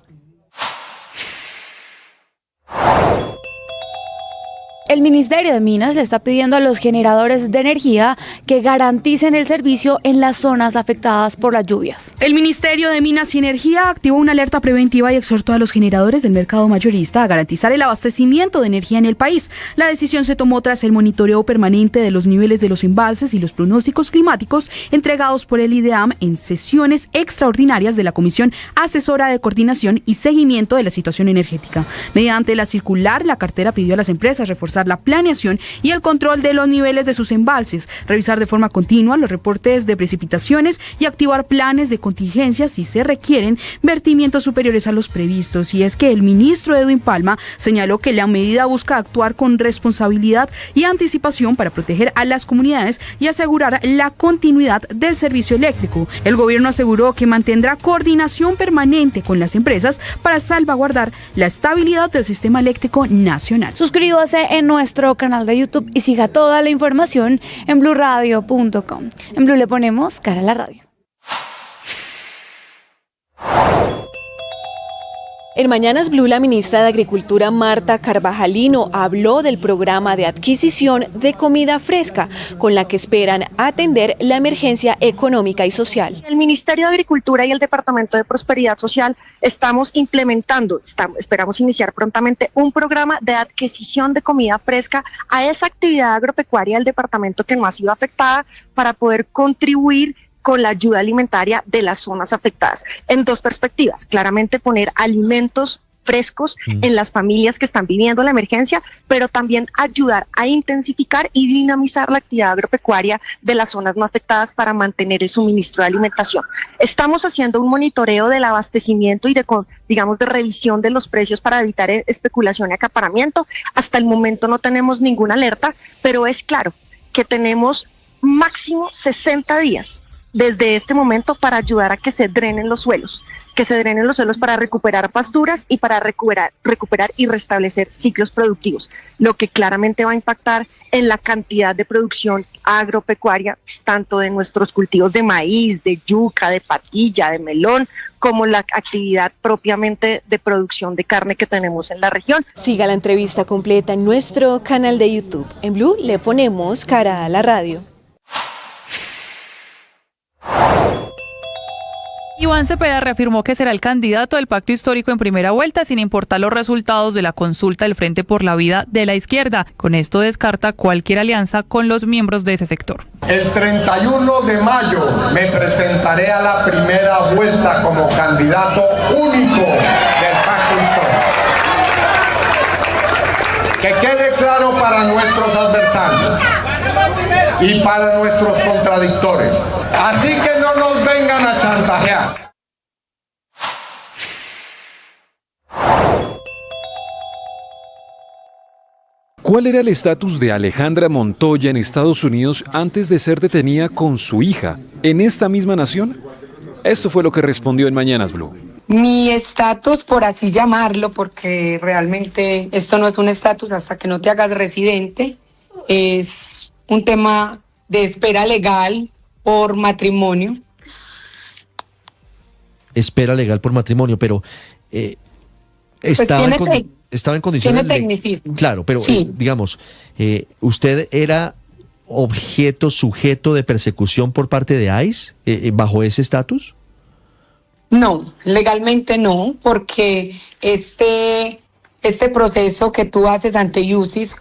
El Ministerio de Minas le está pidiendo a los generadores de energía que garanticen el servicio en las zonas afectadas por las lluvias. El Ministerio de Minas y Energía activó una alerta preventiva y exhortó a los generadores del mercado mayorista a garantizar el abastecimiento de energía en el país. La decisión se tomó tras el monitoreo permanente de los niveles de los embalses y los pronósticos climáticos entregados por el IDEAM en sesiones extraordinarias de la Comisión Asesora de Coordinación y Seguimiento de la Situación Energética. Mediante la circular, la cartera pidió a las empresas reforzar la planeación y el control de los niveles de sus embalses, revisar de forma continua los reportes de precipitaciones y activar planes de contingencia si se requieren vertimientos superiores a los previstos. Y es que el ministro Edwin Palma señaló que la medida busca actuar con responsabilidad y anticipación para proteger a las comunidades y asegurar la continuidad del servicio eléctrico. El gobierno aseguró que mantendrá coordinación permanente con las empresas para salvaguardar la estabilidad del sistema eléctrico nacional. Suscríbase en nuestro canal de YouTube y siga toda la información en bluradio.com. En Blue le ponemos cara a la radio. En Mañanas Blue, la ministra de Agricultura, Marta Carvajalino, habló del programa de adquisición de comida fresca, con la que esperan atender la emergencia económica y social. El Ministerio de Agricultura y el Departamento de Prosperidad Social estamos implementando, esperamos iniciar prontamente, un programa de adquisición de comida fresca a esa actividad agropecuaria del departamento que no ha sido afectada para poder contribuir con la ayuda alimentaria de las zonas afectadas. En dos perspectivas, claramente poner alimentos frescos en las familias que están viviendo la emergencia, pero también ayudar a intensificar y dinamizar la actividad agropecuaria de las zonas no afectadas para mantener el suministro de alimentación. Estamos haciendo un monitoreo del abastecimiento y de revisión de los precios para evitar especulación y acaparamiento. Hasta el momento no tenemos ninguna alerta, pero es claro que tenemos máximo 60 días desde este momento para ayudar a que se drenen los suelos para recuperar pasturas y para recuperar y restablecer ciclos productivos, lo que claramente va a impactar en la cantidad de producción agropecuaria, tanto de nuestros cultivos de maíz, de yuca, de patilla, de melón, como la actividad propiamente de producción de carne que tenemos en la región. Siga la entrevista completa en nuestro canal de YouTube. En Blue le ponemos cara a la radio. Iván Cepeda reafirmó que será el candidato del pacto histórico en primera vuelta sin importar los resultados de la consulta del Frente por la Vida de la izquierda. Con esto descarta cualquier alianza con los miembros de ese sector. El 31 de mayo me presentaré a la primera vuelta como candidato único del pacto histórico. Que quede claro para nuestros adversarios y para nuestros contradictores. Así que no nos vengan a chantajear. ¿Cuál era el estatus de Alejandra Montoya en Estados Unidos antes de ser detenida con su hija en esta misma nación? Esto fue lo que respondió en Mañanas Blue. Mi estatus, por así llamarlo, porque realmente esto no es un estatus hasta que no te hagas residente, es un tema de espera legal por matrimonio. Espera legal por matrimonio, pero estaba en condiciones... Tiene tecnicismo. Claro, pero sí. Digamos, ¿usted era sujeto de persecución por parte de ICE bajo ese estatus? No, legalmente no, porque este proceso que tú haces ante IUCIS,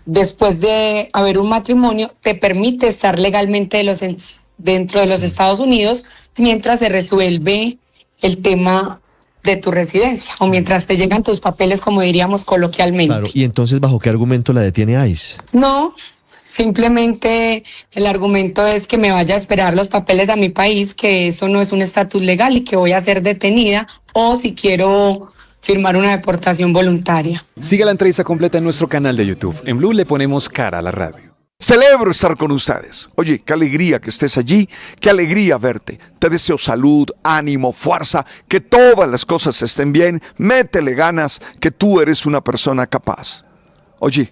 después de haber un matrimonio, te permite estar legalmente dentro de los Estados Unidos mientras se resuelve el tema de tu residencia o mientras te llegan tus papeles, como diríamos coloquialmente. Claro, y entonces, ¿bajo qué argumento la detiene ICE? No, simplemente el argumento es que me vaya a esperar los papeles a mi país, que eso no es un estatus legal y que voy a ser detenida, o si quiero firmar una deportación voluntaria. Siga la entrevista completa en nuestro canal de YouTube. En Blue le ponemos cara a la radio. Celebro estar con ustedes. Oye, qué alegría que estés allí, qué alegría verte. Te deseo salud, ánimo, fuerza, que todas las cosas estén bien. Métele ganas, que tú eres una persona capaz. Oye,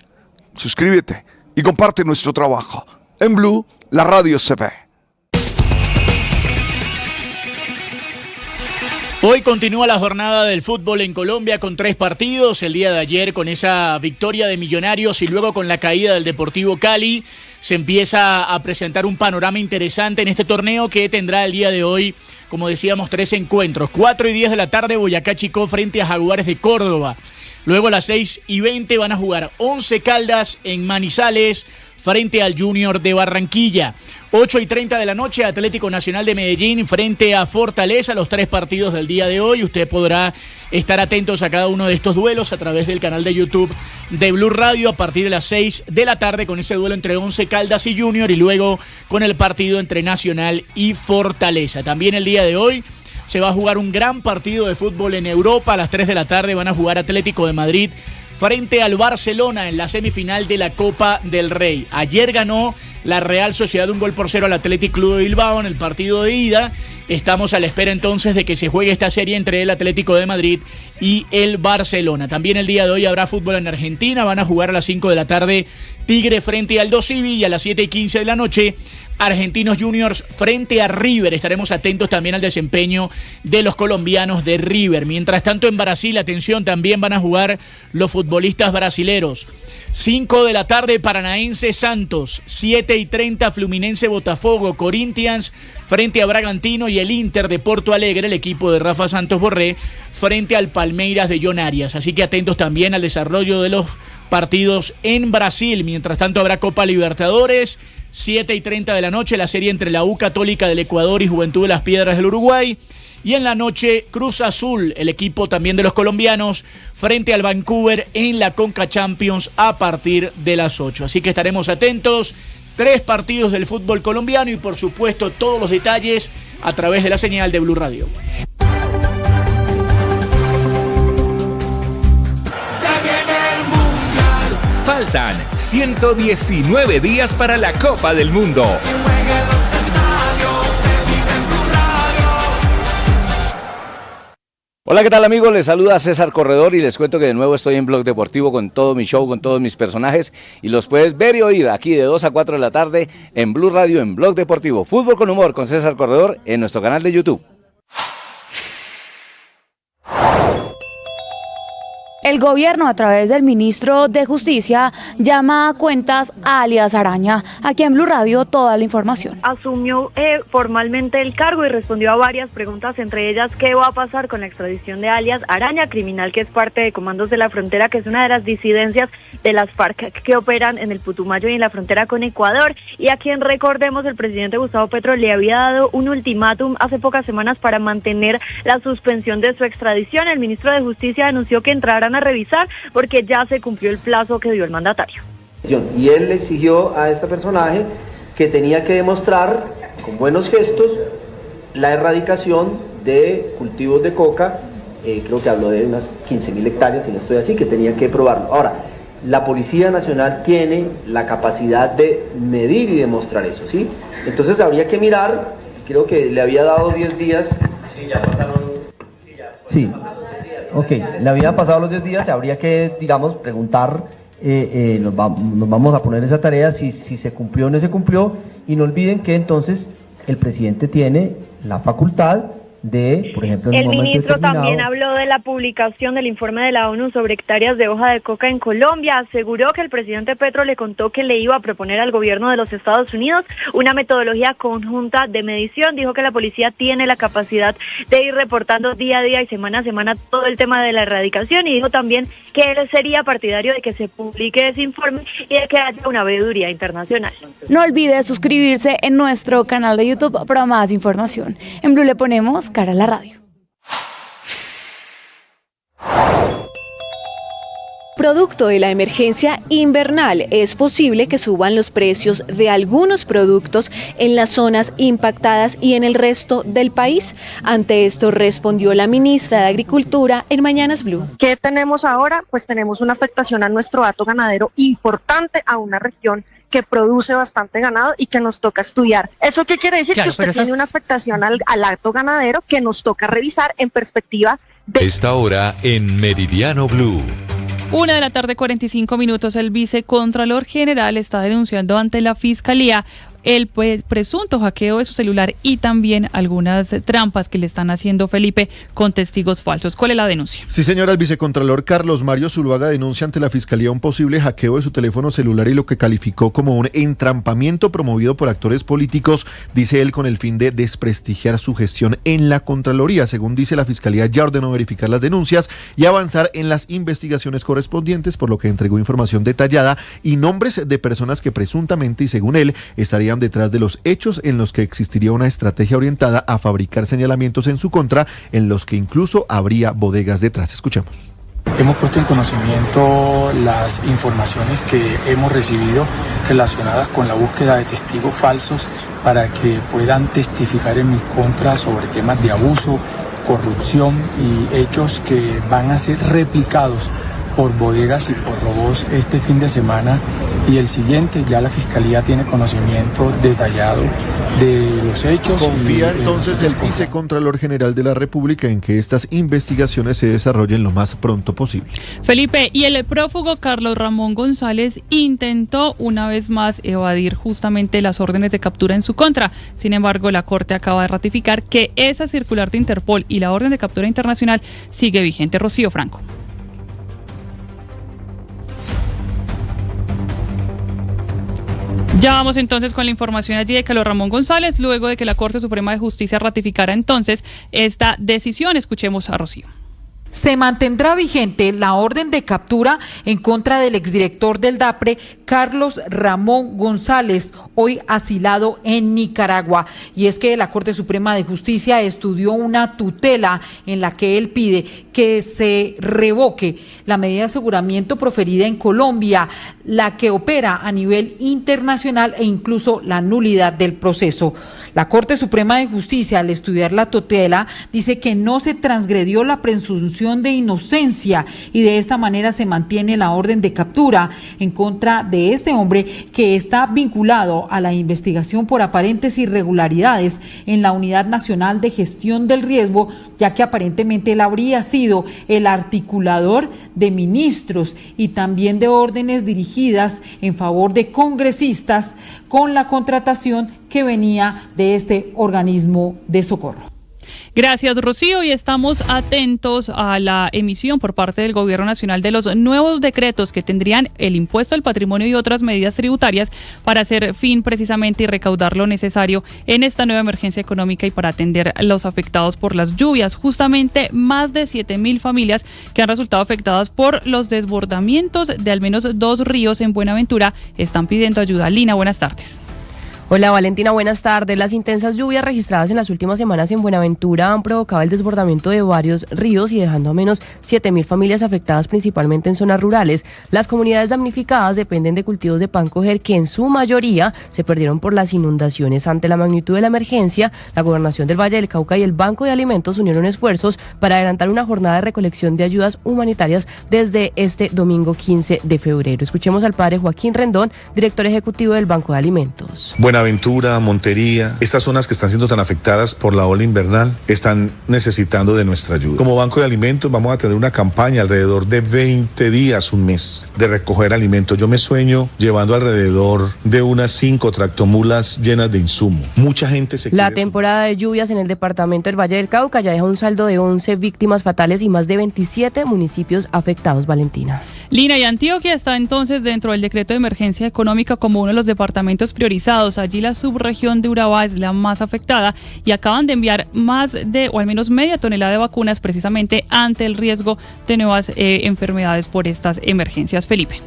suscríbete y comparte nuestro trabajo. En Blue, la radio se ve. Hoy continúa la jornada del fútbol en Colombia con 3 partidos. El día de ayer con esa victoria de Millonarios y luego con la caída del Deportivo Cali se empieza a presentar un panorama interesante en este torneo que tendrá el día de hoy, como decíamos, 3 encuentros. 4:10 de la tarde Boyacá Chicó frente a Jaguares de Córdoba. Luego a las 6:20 van a jugar 11 Caldas en Manizales frente al Junior de Barranquilla. 8:30 de la noche, Atlético Nacional de Medellín frente a Fortaleza, los 3 partidos del día de hoy. Usted podrá estar atentos a cada uno de estos duelos a través del canal de YouTube de Blue Radio a partir de las 6 de la tarde con ese duelo entre 11 Caldas y Junior y luego con el partido entre Nacional y Fortaleza. También el día de hoy se va a jugar un gran partido de fútbol en Europa. A las 3 de la tarde van a jugar Atlético de Madrid frente al Barcelona en la semifinal de la Copa del Rey. Ayer ganó la Real Sociedad 1-0 al Athletic Club de Bilbao en el partido de ida. Estamos a la espera entonces de que se juegue esta serie entre el Atlético de Madrid y el Barcelona. También el día de hoy habrá fútbol en Argentina. Van a jugar a las 5 de la tarde Tigre frente al Aldo Civi y a las 7:15 de la noche Argentinos Juniors frente a River. Estaremos atentos también al desempeño de los colombianos de River. Mientras tanto en Brasil, atención, también van a jugar los futbolistas brasileros. 5 de la tarde Paranaense Santos, 7:30 Fluminense Botafogo, Corinthians frente a Bragantino y el Inter de Porto Alegre, el equipo de Rafa Santos Borré, frente al Palmeiras de John Arias. Así que atentos también al desarrollo de los partidos en Brasil. Mientras tanto habrá Copa Libertadores, 7:30 de la noche, la serie entre la U Católica del Ecuador y Juventud de las Piedras del Uruguay. Y en la noche, Cruz Azul, el equipo también de los colombianos, frente al Vancouver en la Conca Champions a partir de las 8. Así que estaremos atentos. 3 partidos del fútbol colombiano y por supuesto todos los detalles a través de la señal de Blue Radio. Faltan 119 días para la Copa del Mundo. Hola, ¿qué tal amigos? Les saluda César Corredor y les cuento que de nuevo estoy en Blog Deportivo con todo mi show, con todos mis personajes y los puedes ver y oír aquí de 2 a 4 de la tarde en Blue Radio en Blog Deportivo. Fútbol con humor con César Corredor en nuestro canal de YouTube. El gobierno, a través del ministro de Justicia, llama a cuentas a alias Araña. Aquí en Blue Radio, toda la información. Asumió formalmente el cargo y respondió a varias preguntas, entre ellas, ¿qué va a pasar con la extradición de alias Araña, criminal que es parte de Comandos de la Frontera, que es una de las disidencias de las FARC que operan en el Putumayo y en la frontera con Ecuador? Y a quien, recordemos, el presidente Gustavo Petro le había dado un ultimátum hace pocas semanas para mantener la suspensión de su extradición. El ministro de Justicia anunció que entrarán a revisar porque ya se cumplió el plazo que dio el mandatario. Y él le exigió a este personaje que tenía que demostrar con buenos gestos la erradicación de cultivos de coca, creo que habló de unas 15.000 hectáreas, si no estoy así, que tenía que probarlo. Ahora, la Policía Nacional tiene la capacidad de medir y demostrar eso, ¿sí? Entonces habría que mirar, creo que le había dado 10 días. Sí, ya pasaron. Sí. Ok, le había pasado los 10 días, habría que, digamos, preguntar, nos vamos a poner esa tarea, si se cumplió o no se cumplió, y no olviden que entonces el presidente tiene la facultad de, por ejemplo, en el ministro también habló de la publicación del informe de la ONU sobre hectáreas de hoja de coca en Colombia. Aseguró que el presidente Petro le contó que le iba a proponer al gobierno de los Estados Unidos una metodología conjunta de medición. Dijo que la policía tiene la capacidad de ir reportando día a día y semana a semana todo el tema de la erradicación, y dijo también que él sería partidario de que se publique ese informe y de que haya una veeduría internacional. No olvide suscribirse en nuestro canal de YouTube para más información. En Blue le ponemos cara a la radio. Producto de la emergencia invernal, es posible que suban los precios de algunos productos en las zonas impactadas y en el resto del país. Ante esto respondió la ministra de Agricultura en Mañanas Blue. ¿Qué tenemos ahora? Pues tenemos una afectación a nuestro hato ganadero importante, a una región que produce bastante ganado y que nos toca estudiar. ¿Eso qué quiere decir? Claro, que usted tiene una afectación al hato ganadero que nos toca revisar en perspectiva de... Esta hora en Meridiano Blue. 1:45 p.m. El vicecontralor general está denunciando ante la Fiscalía el presunto hackeo de su celular y también algunas trampas que le están haciendo Felipe con testigos falsos. ¿Cuál es la denuncia? Sí, señora, el vicecontralor Carlos Mario Zuluaga denuncia ante la Fiscalía un posible hackeo de su teléfono celular y lo que calificó como un entrampamiento promovido por actores políticos, dice él, con el fin de desprestigiar su gestión en la Contraloría. Según dice, la Fiscalía ya ordenó verificar las denuncias y avanzar en las investigaciones correspondientes, por lo que entregó información detallada y nombres de personas que presuntamente y según él estarían detrás de los hechos en los que existiría una estrategia orientada a fabricar señalamientos en su contra, en los que incluso habría bodegas detrás. Escuchemos. Hemos puesto en conocimiento las informaciones que hemos recibido relacionadas con la búsqueda de testigos falsos para que puedan testificar en mi contra sobre temas de abuso, corrupción y hechos que van a ser replicados por bodegas y por robos este fin de semana y el siguiente. Ya la Fiscalía tiene conocimiento detallado de los hechos. Confía entonces el vicecontralor general de la República en que estas investigaciones se desarrollen lo más pronto posible. Felipe, y el prófugo Carlos Ramón González intentó una vez más evadir justamente las órdenes de captura en su contra. Sin embargo, la Corte acaba de ratificar que esa circular de Interpol y la orden de captura internacional sigue vigente. Rocío Franco. Ya vamos entonces con la información allí de Carlos Ramón González, luego de que la Corte Suprema de Justicia ratificara entonces esta decisión. Escuchemos a Rocío. Se mantendrá vigente la orden de captura en contra del exdirector del DAPRE, Carlos Ramón González, hoy asilado en Nicaragua. Y es que la Corte Suprema de Justicia estudió una tutela en la que él pide que se revoque la medida de aseguramiento proferida en Colombia, la que opera a nivel internacional e incluso la nulidad del proceso. La Corte Suprema de Justicia, al estudiar la tutela, dice que no se transgredió la presunción de inocencia y de esta manera se mantiene la orden de captura en contra de este hombre que está vinculado a la investigación por aparentes irregularidades en la Unidad Nacional de Gestión del Riesgo, ya que aparentemente él habría sido el articulador de ministros y también de órdenes dirigidas en favor de congresistas con la contratación que venía de este organismo de socorro. Gracias, Rocío, y estamos atentos a la emisión por parte del Gobierno Nacional de los nuevos decretos que tendrían el impuesto al patrimonio y otras medidas tributarias para hacer fin precisamente y recaudar lo necesario en esta nueva emergencia económica y para atender a los afectados por las lluvias. Justamente más de 7.000 familias que han resultado afectadas por los desbordamientos de al menos 2 ríos en Buenaventura están pidiendo ayuda. Lina, buenas tardes. Hola Valentina, buenas tardes. Las intensas lluvias registradas en las últimas semanas en Buenaventura han provocado el desbordamiento de varios ríos y dejando a menos 7.000 familias afectadas principalmente en zonas rurales. Las comunidades damnificadas dependen de cultivos de pan coger que en su mayoría se perdieron por las inundaciones. Ante la magnitud de la emergencia, la Gobernación del Valle del Cauca y el Banco de Alimentos unieron esfuerzos para adelantar una jornada de recolección de ayudas humanitarias desde este domingo 15 de febrero. Escuchemos al padre Joaquín Rendón, director ejecutivo del Banco de Alimentos. Buenaventura, Montería, estas zonas que están siendo tan afectadas por la ola invernal están necesitando de nuestra ayuda. Como Banco de Alimentos vamos a tener una campaña alrededor de 20 días, un mes, de recoger alimentos. Yo me sueño llevando alrededor de unas 5 tractomulas llenas de insumo. Mucha gente se La temporada de lluvias en el departamento del Valle del Cauca ya deja un saldo de 11 víctimas fatales y más de 27 municipios afectados, Valentina. Lina, y Antioquia está entonces dentro del decreto de emergencia económica como uno de los departamentos priorizados. Allí la subregión de Urabá es la más afectada y acaban de enviar más de, o al menos media tonelada de vacunas precisamente ante el riesgo de nuevas enfermedades por estas emergencias. Felipe.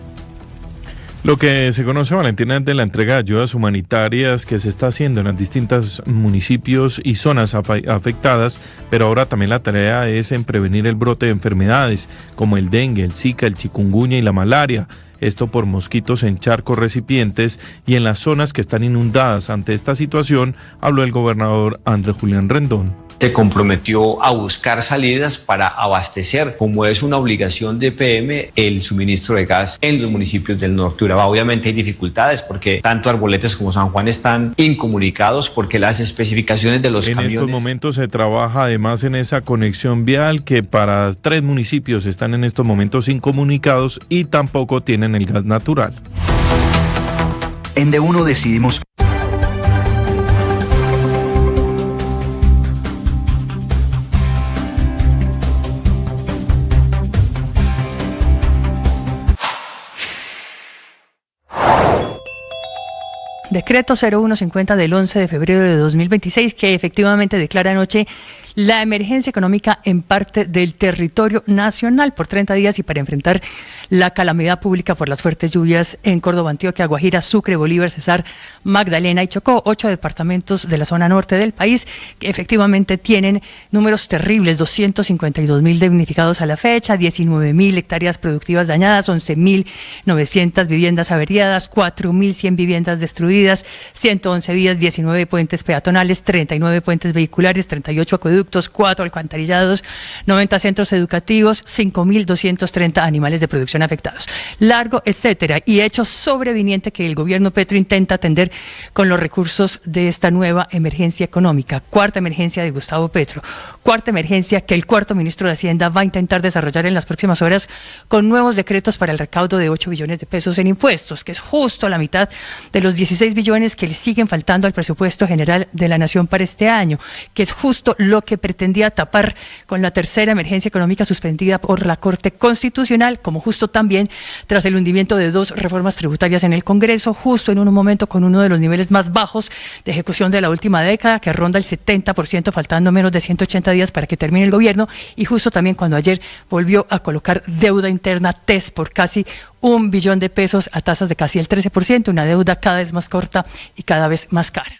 Lo que se conoce, Valentina, es de la entrega de ayudas humanitarias que se está haciendo en los distintos municipios y zonas afectadas, pero ahora también la tarea es en prevenir el brote de enfermedades como el dengue, el zika, el chikungunya y la malaria. Esto por mosquitos en charcos recipientes y en las zonas que están inundadas. Ante esta situación, habló el gobernador Andrés Julián Rendón. se comprometió a buscar salidas para abastecer, como es una obligación de EPM, el suministro de gas en los municipios del norte de Urabá. Obviamente hay dificultades porque tanto Arboletes como San Juan están incomunicados porque las especificaciones de los camiones... En estos momentos se trabaja además en esa conexión vial que para 3 municipios están en estos momentos incomunicados y tampoco tienen el gas natural. En D1 decidimos... Decreto 0150 del 11 de febrero de 2026 que efectivamente declara anoche la emergencia económica en parte del territorio nacional por 30 días y para enfrentar la calamidad pública por las fuertes lluvias en Córdoba, Antioquia, Guajira, Sucre, Bolívar, Cesar, Magdalena y Chocó, 8 departamentos de la zona norte del país que efectivamente tienen números terribles, 252.000 damnificados a la fecha, 19.000 hectáreas productivas dañadas, 11.900 viviendas averiadas, 4.100 viviendas destruidas, 111 vías, 19 puentes peatonales, 39 puentes vehiculares, 38 acueductos, 4 alcantarillados, 90 centros educativos, 5.230 animales de producción afectados. Largo, etcétera. Y hecho sobreviniente que el gobierno Petro intenta atender con los recursos de esta nueva emergencia económica. Cuarta emergencia de Gustavo Petro. Cuarta emergencia que el cuarto ministro de Hacienda va a intentar desarrollar en las próximas horas con nuevos decretos para el recaudo de 8 billones de pesos en impuestos, que es justo la mitad de los 16 billones que le siguen faltando al presupuesto general de la Nación para este año, que es justo lo que pretendía tapar con la tercera emergencia económica suspendida por la Corte Constitucional, como justo también tras el hundimiento de 2 reformas tributarias en el Congreso, justo en un momento con uno de los niveles más bajos de ejecución de la última década, que ronda el 70%, faltando menos de 180 días para que termine el gobierno, y justo también cuando ayer volvió a colocar deuda interna TES por casi 1 billón de pesos a tasas de casi el 13%, una deuda cada vez más corta y cada vez más cara.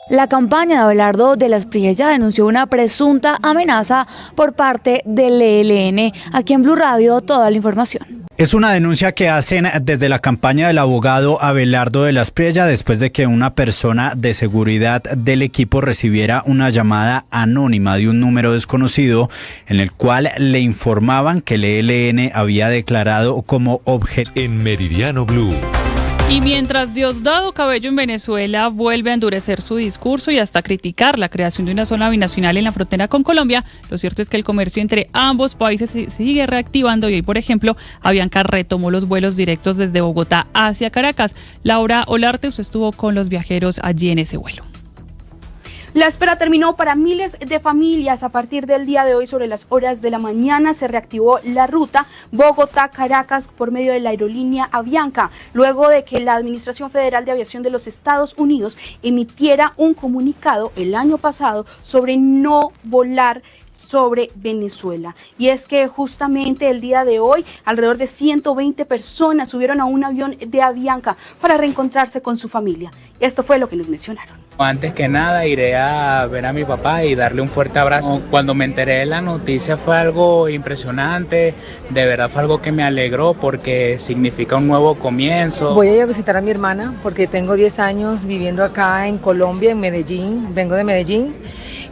La campaña de Abelardo de la Espriella denunció una presunta amenaza por parte del ELN. Aquí en Blue Radio toda la información. Es una denuncia que hacen desde la campaña del abogado Abelardo de la Espriella después de que una persona de seguridad del equipo recibiera una llamada anónima de un número desconocido en el cual le informaban que el ELN había declarado como objeto. En Meridiano Blue. Y mientras Diosdado Cabello en Venezuela vuelve a endurecer su discurso y hasta criticar la creación de una zona binacional en la frontera con Colombia, lo cierto es que el comercio entre ambos países se sigue reactivando y hoy, por ejemplo, Avianca retomó los vuelos directos desde Bogotá hacia Caracas. Laura Olarte, usted estuvo con los viajeros allí en ese vuelo. La espera terminó para miles de familias. A partir del día de hoy, sobre las horas de la mañana, se reactivó la ruta Bogotá-Caracas por medio de la aerolínea Avianca, luego de que la Administración Federal de Aviación de los Estados Unidos emitiera un comunicado el año pasado sobre no volar sobre Venezuela. Y es que justamente el día de hoy alrededor de 120 personas subieron a un avión de Avianca para reencontrarse con su familia. Esto fue lo que nos mencionaron. Antes que nada iré a ver a mi papá y darle un fuerte abrazo. Cuando me enteré de la noticia fue algo impresionante, de verdad fue algo que me alegró porque significa un nuevo comienzo. Voy a ir a visitar a mi hermana porque tengo 10 años viviendo acá en Colombia, en Medellín, vengo de Medellín.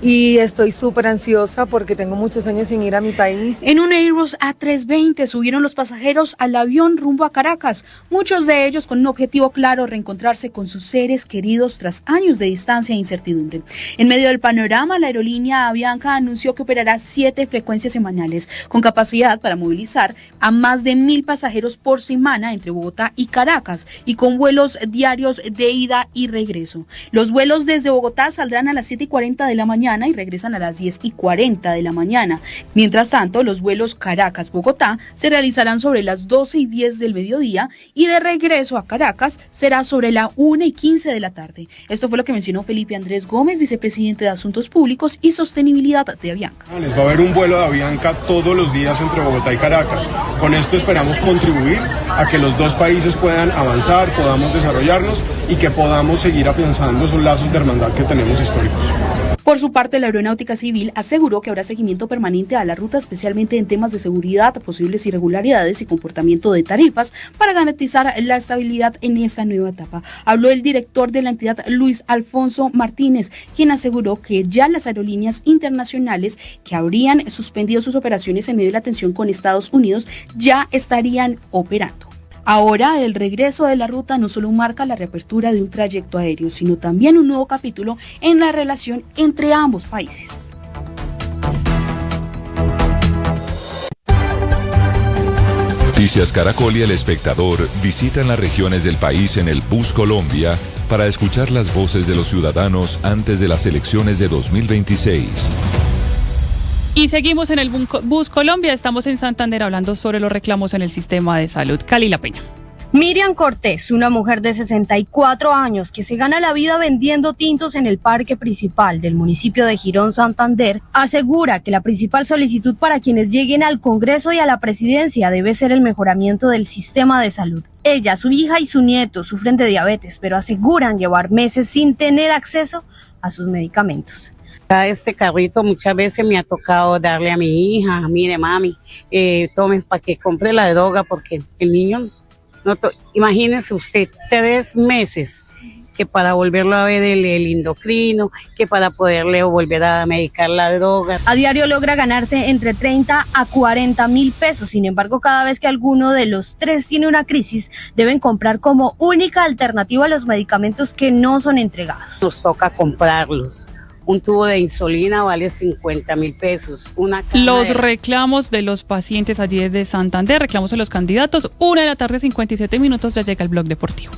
Y estoy súper ansiosa porque tengo muchos años sin ir a mi país. En un Airbus A320 subieron los pasajeros al avión rumbo a Caracas, muchos de ellos con un objetivo claro, reencontrarse con sus seres queridos tras años de distancia e incertidumbre. En medio del panorama, la aerolínea Avianca anunció que operará 7 frecuencias semanales, con capacidad para movilizar a más de 1.000 pasajeros por semana entre Bogotá y Caracas, y con vuelos diarios de ida y regreso. Los vuelos desde Bogotá saldrán a las 7:40 de la mañana y regresan a las 10:40 de la mañana. Mientras tanto, los vuelos Caracas-Bogotá se realizarán sobre las 12:10 del mediodía y de regreso a Caracas será sobre la 1:15 de la tarde. Esto fue lo que mencionó Felipe Andrés Gómez, vicepresidente de Asuntos Públicos y Sostenibilidad de Avianca. Va a haber un vuelo de Avianca todos los días entre Bogotá y Caracas. Con esto esperamos contribuir a que los dos países puedan avanzar, podamos desarrollarnos y que podamos seguir afianzando esos lazos de hermandad que tenemos históricos. Por su parte, la Aeronáutica Civil aseguró que habrá seguimiento permanente a la ruta, especialmente en temas de seguridad, posibles irregularidades y comportamiento de tarifas para garantizar la estabilidad en esta nueva etapa. Habló el director de la entidad, Luis Alfonso Martínez, quien aseguró que ya las aerolíneas internacionales que habrían suspendido sus operaciones en medio de la tensión con Estados Unidos ya estarían operando. Ahora, el regreso de la ruta no solo marca la reapertura de un trayecto aéreo, sino también un nuevo capítulo en la relación entre ambos países. Noticias Caracol y El Espectador visitan las regiones del país en el Bus Colombia para escuchar las voces de los ciudadanos antes de las elecciones de 2026. Y seguimos en el Bus Colombia, estamos en Santander hablando sobre los reclamos en el sistema de salud. Cali La Peña. Miriam Cortés, una mujer de 64 años que se gana la vida vendiendo tintos en el parque principal del municipio de Girón, Santander, asegura que la principal solicitud para quienes lleguen al Congreso y a la presidencia debe ser el mejoramiento del sistema de salud. Ella, su hija y su nieto sufren de diabetes, pero aseguran llevar meses sin tener acceso a sus medicamentos. Este carrito muchas veces me ha tocado darle a mi hija, mire mami, tome para que compre la droga porque el niño, imagínese usted, 3 meses que para volverlo a ver el endocrino, que para poderle volver a medicar la droga. A diario logra ganarse entre 30 a 40 mil pesos, sin embargo cada vez que alguno de los 3 tiene una crisis, deben comprar como única alternativa los medicamentos que no son entregados. Nos toca comprarlos. Un tubo de insulina vale 50.000 pesos. Los reclamos de los pacientes allí desde Santander, reclamos de los candidatos. 1:57 PM, ya llega el Blog Deportivo.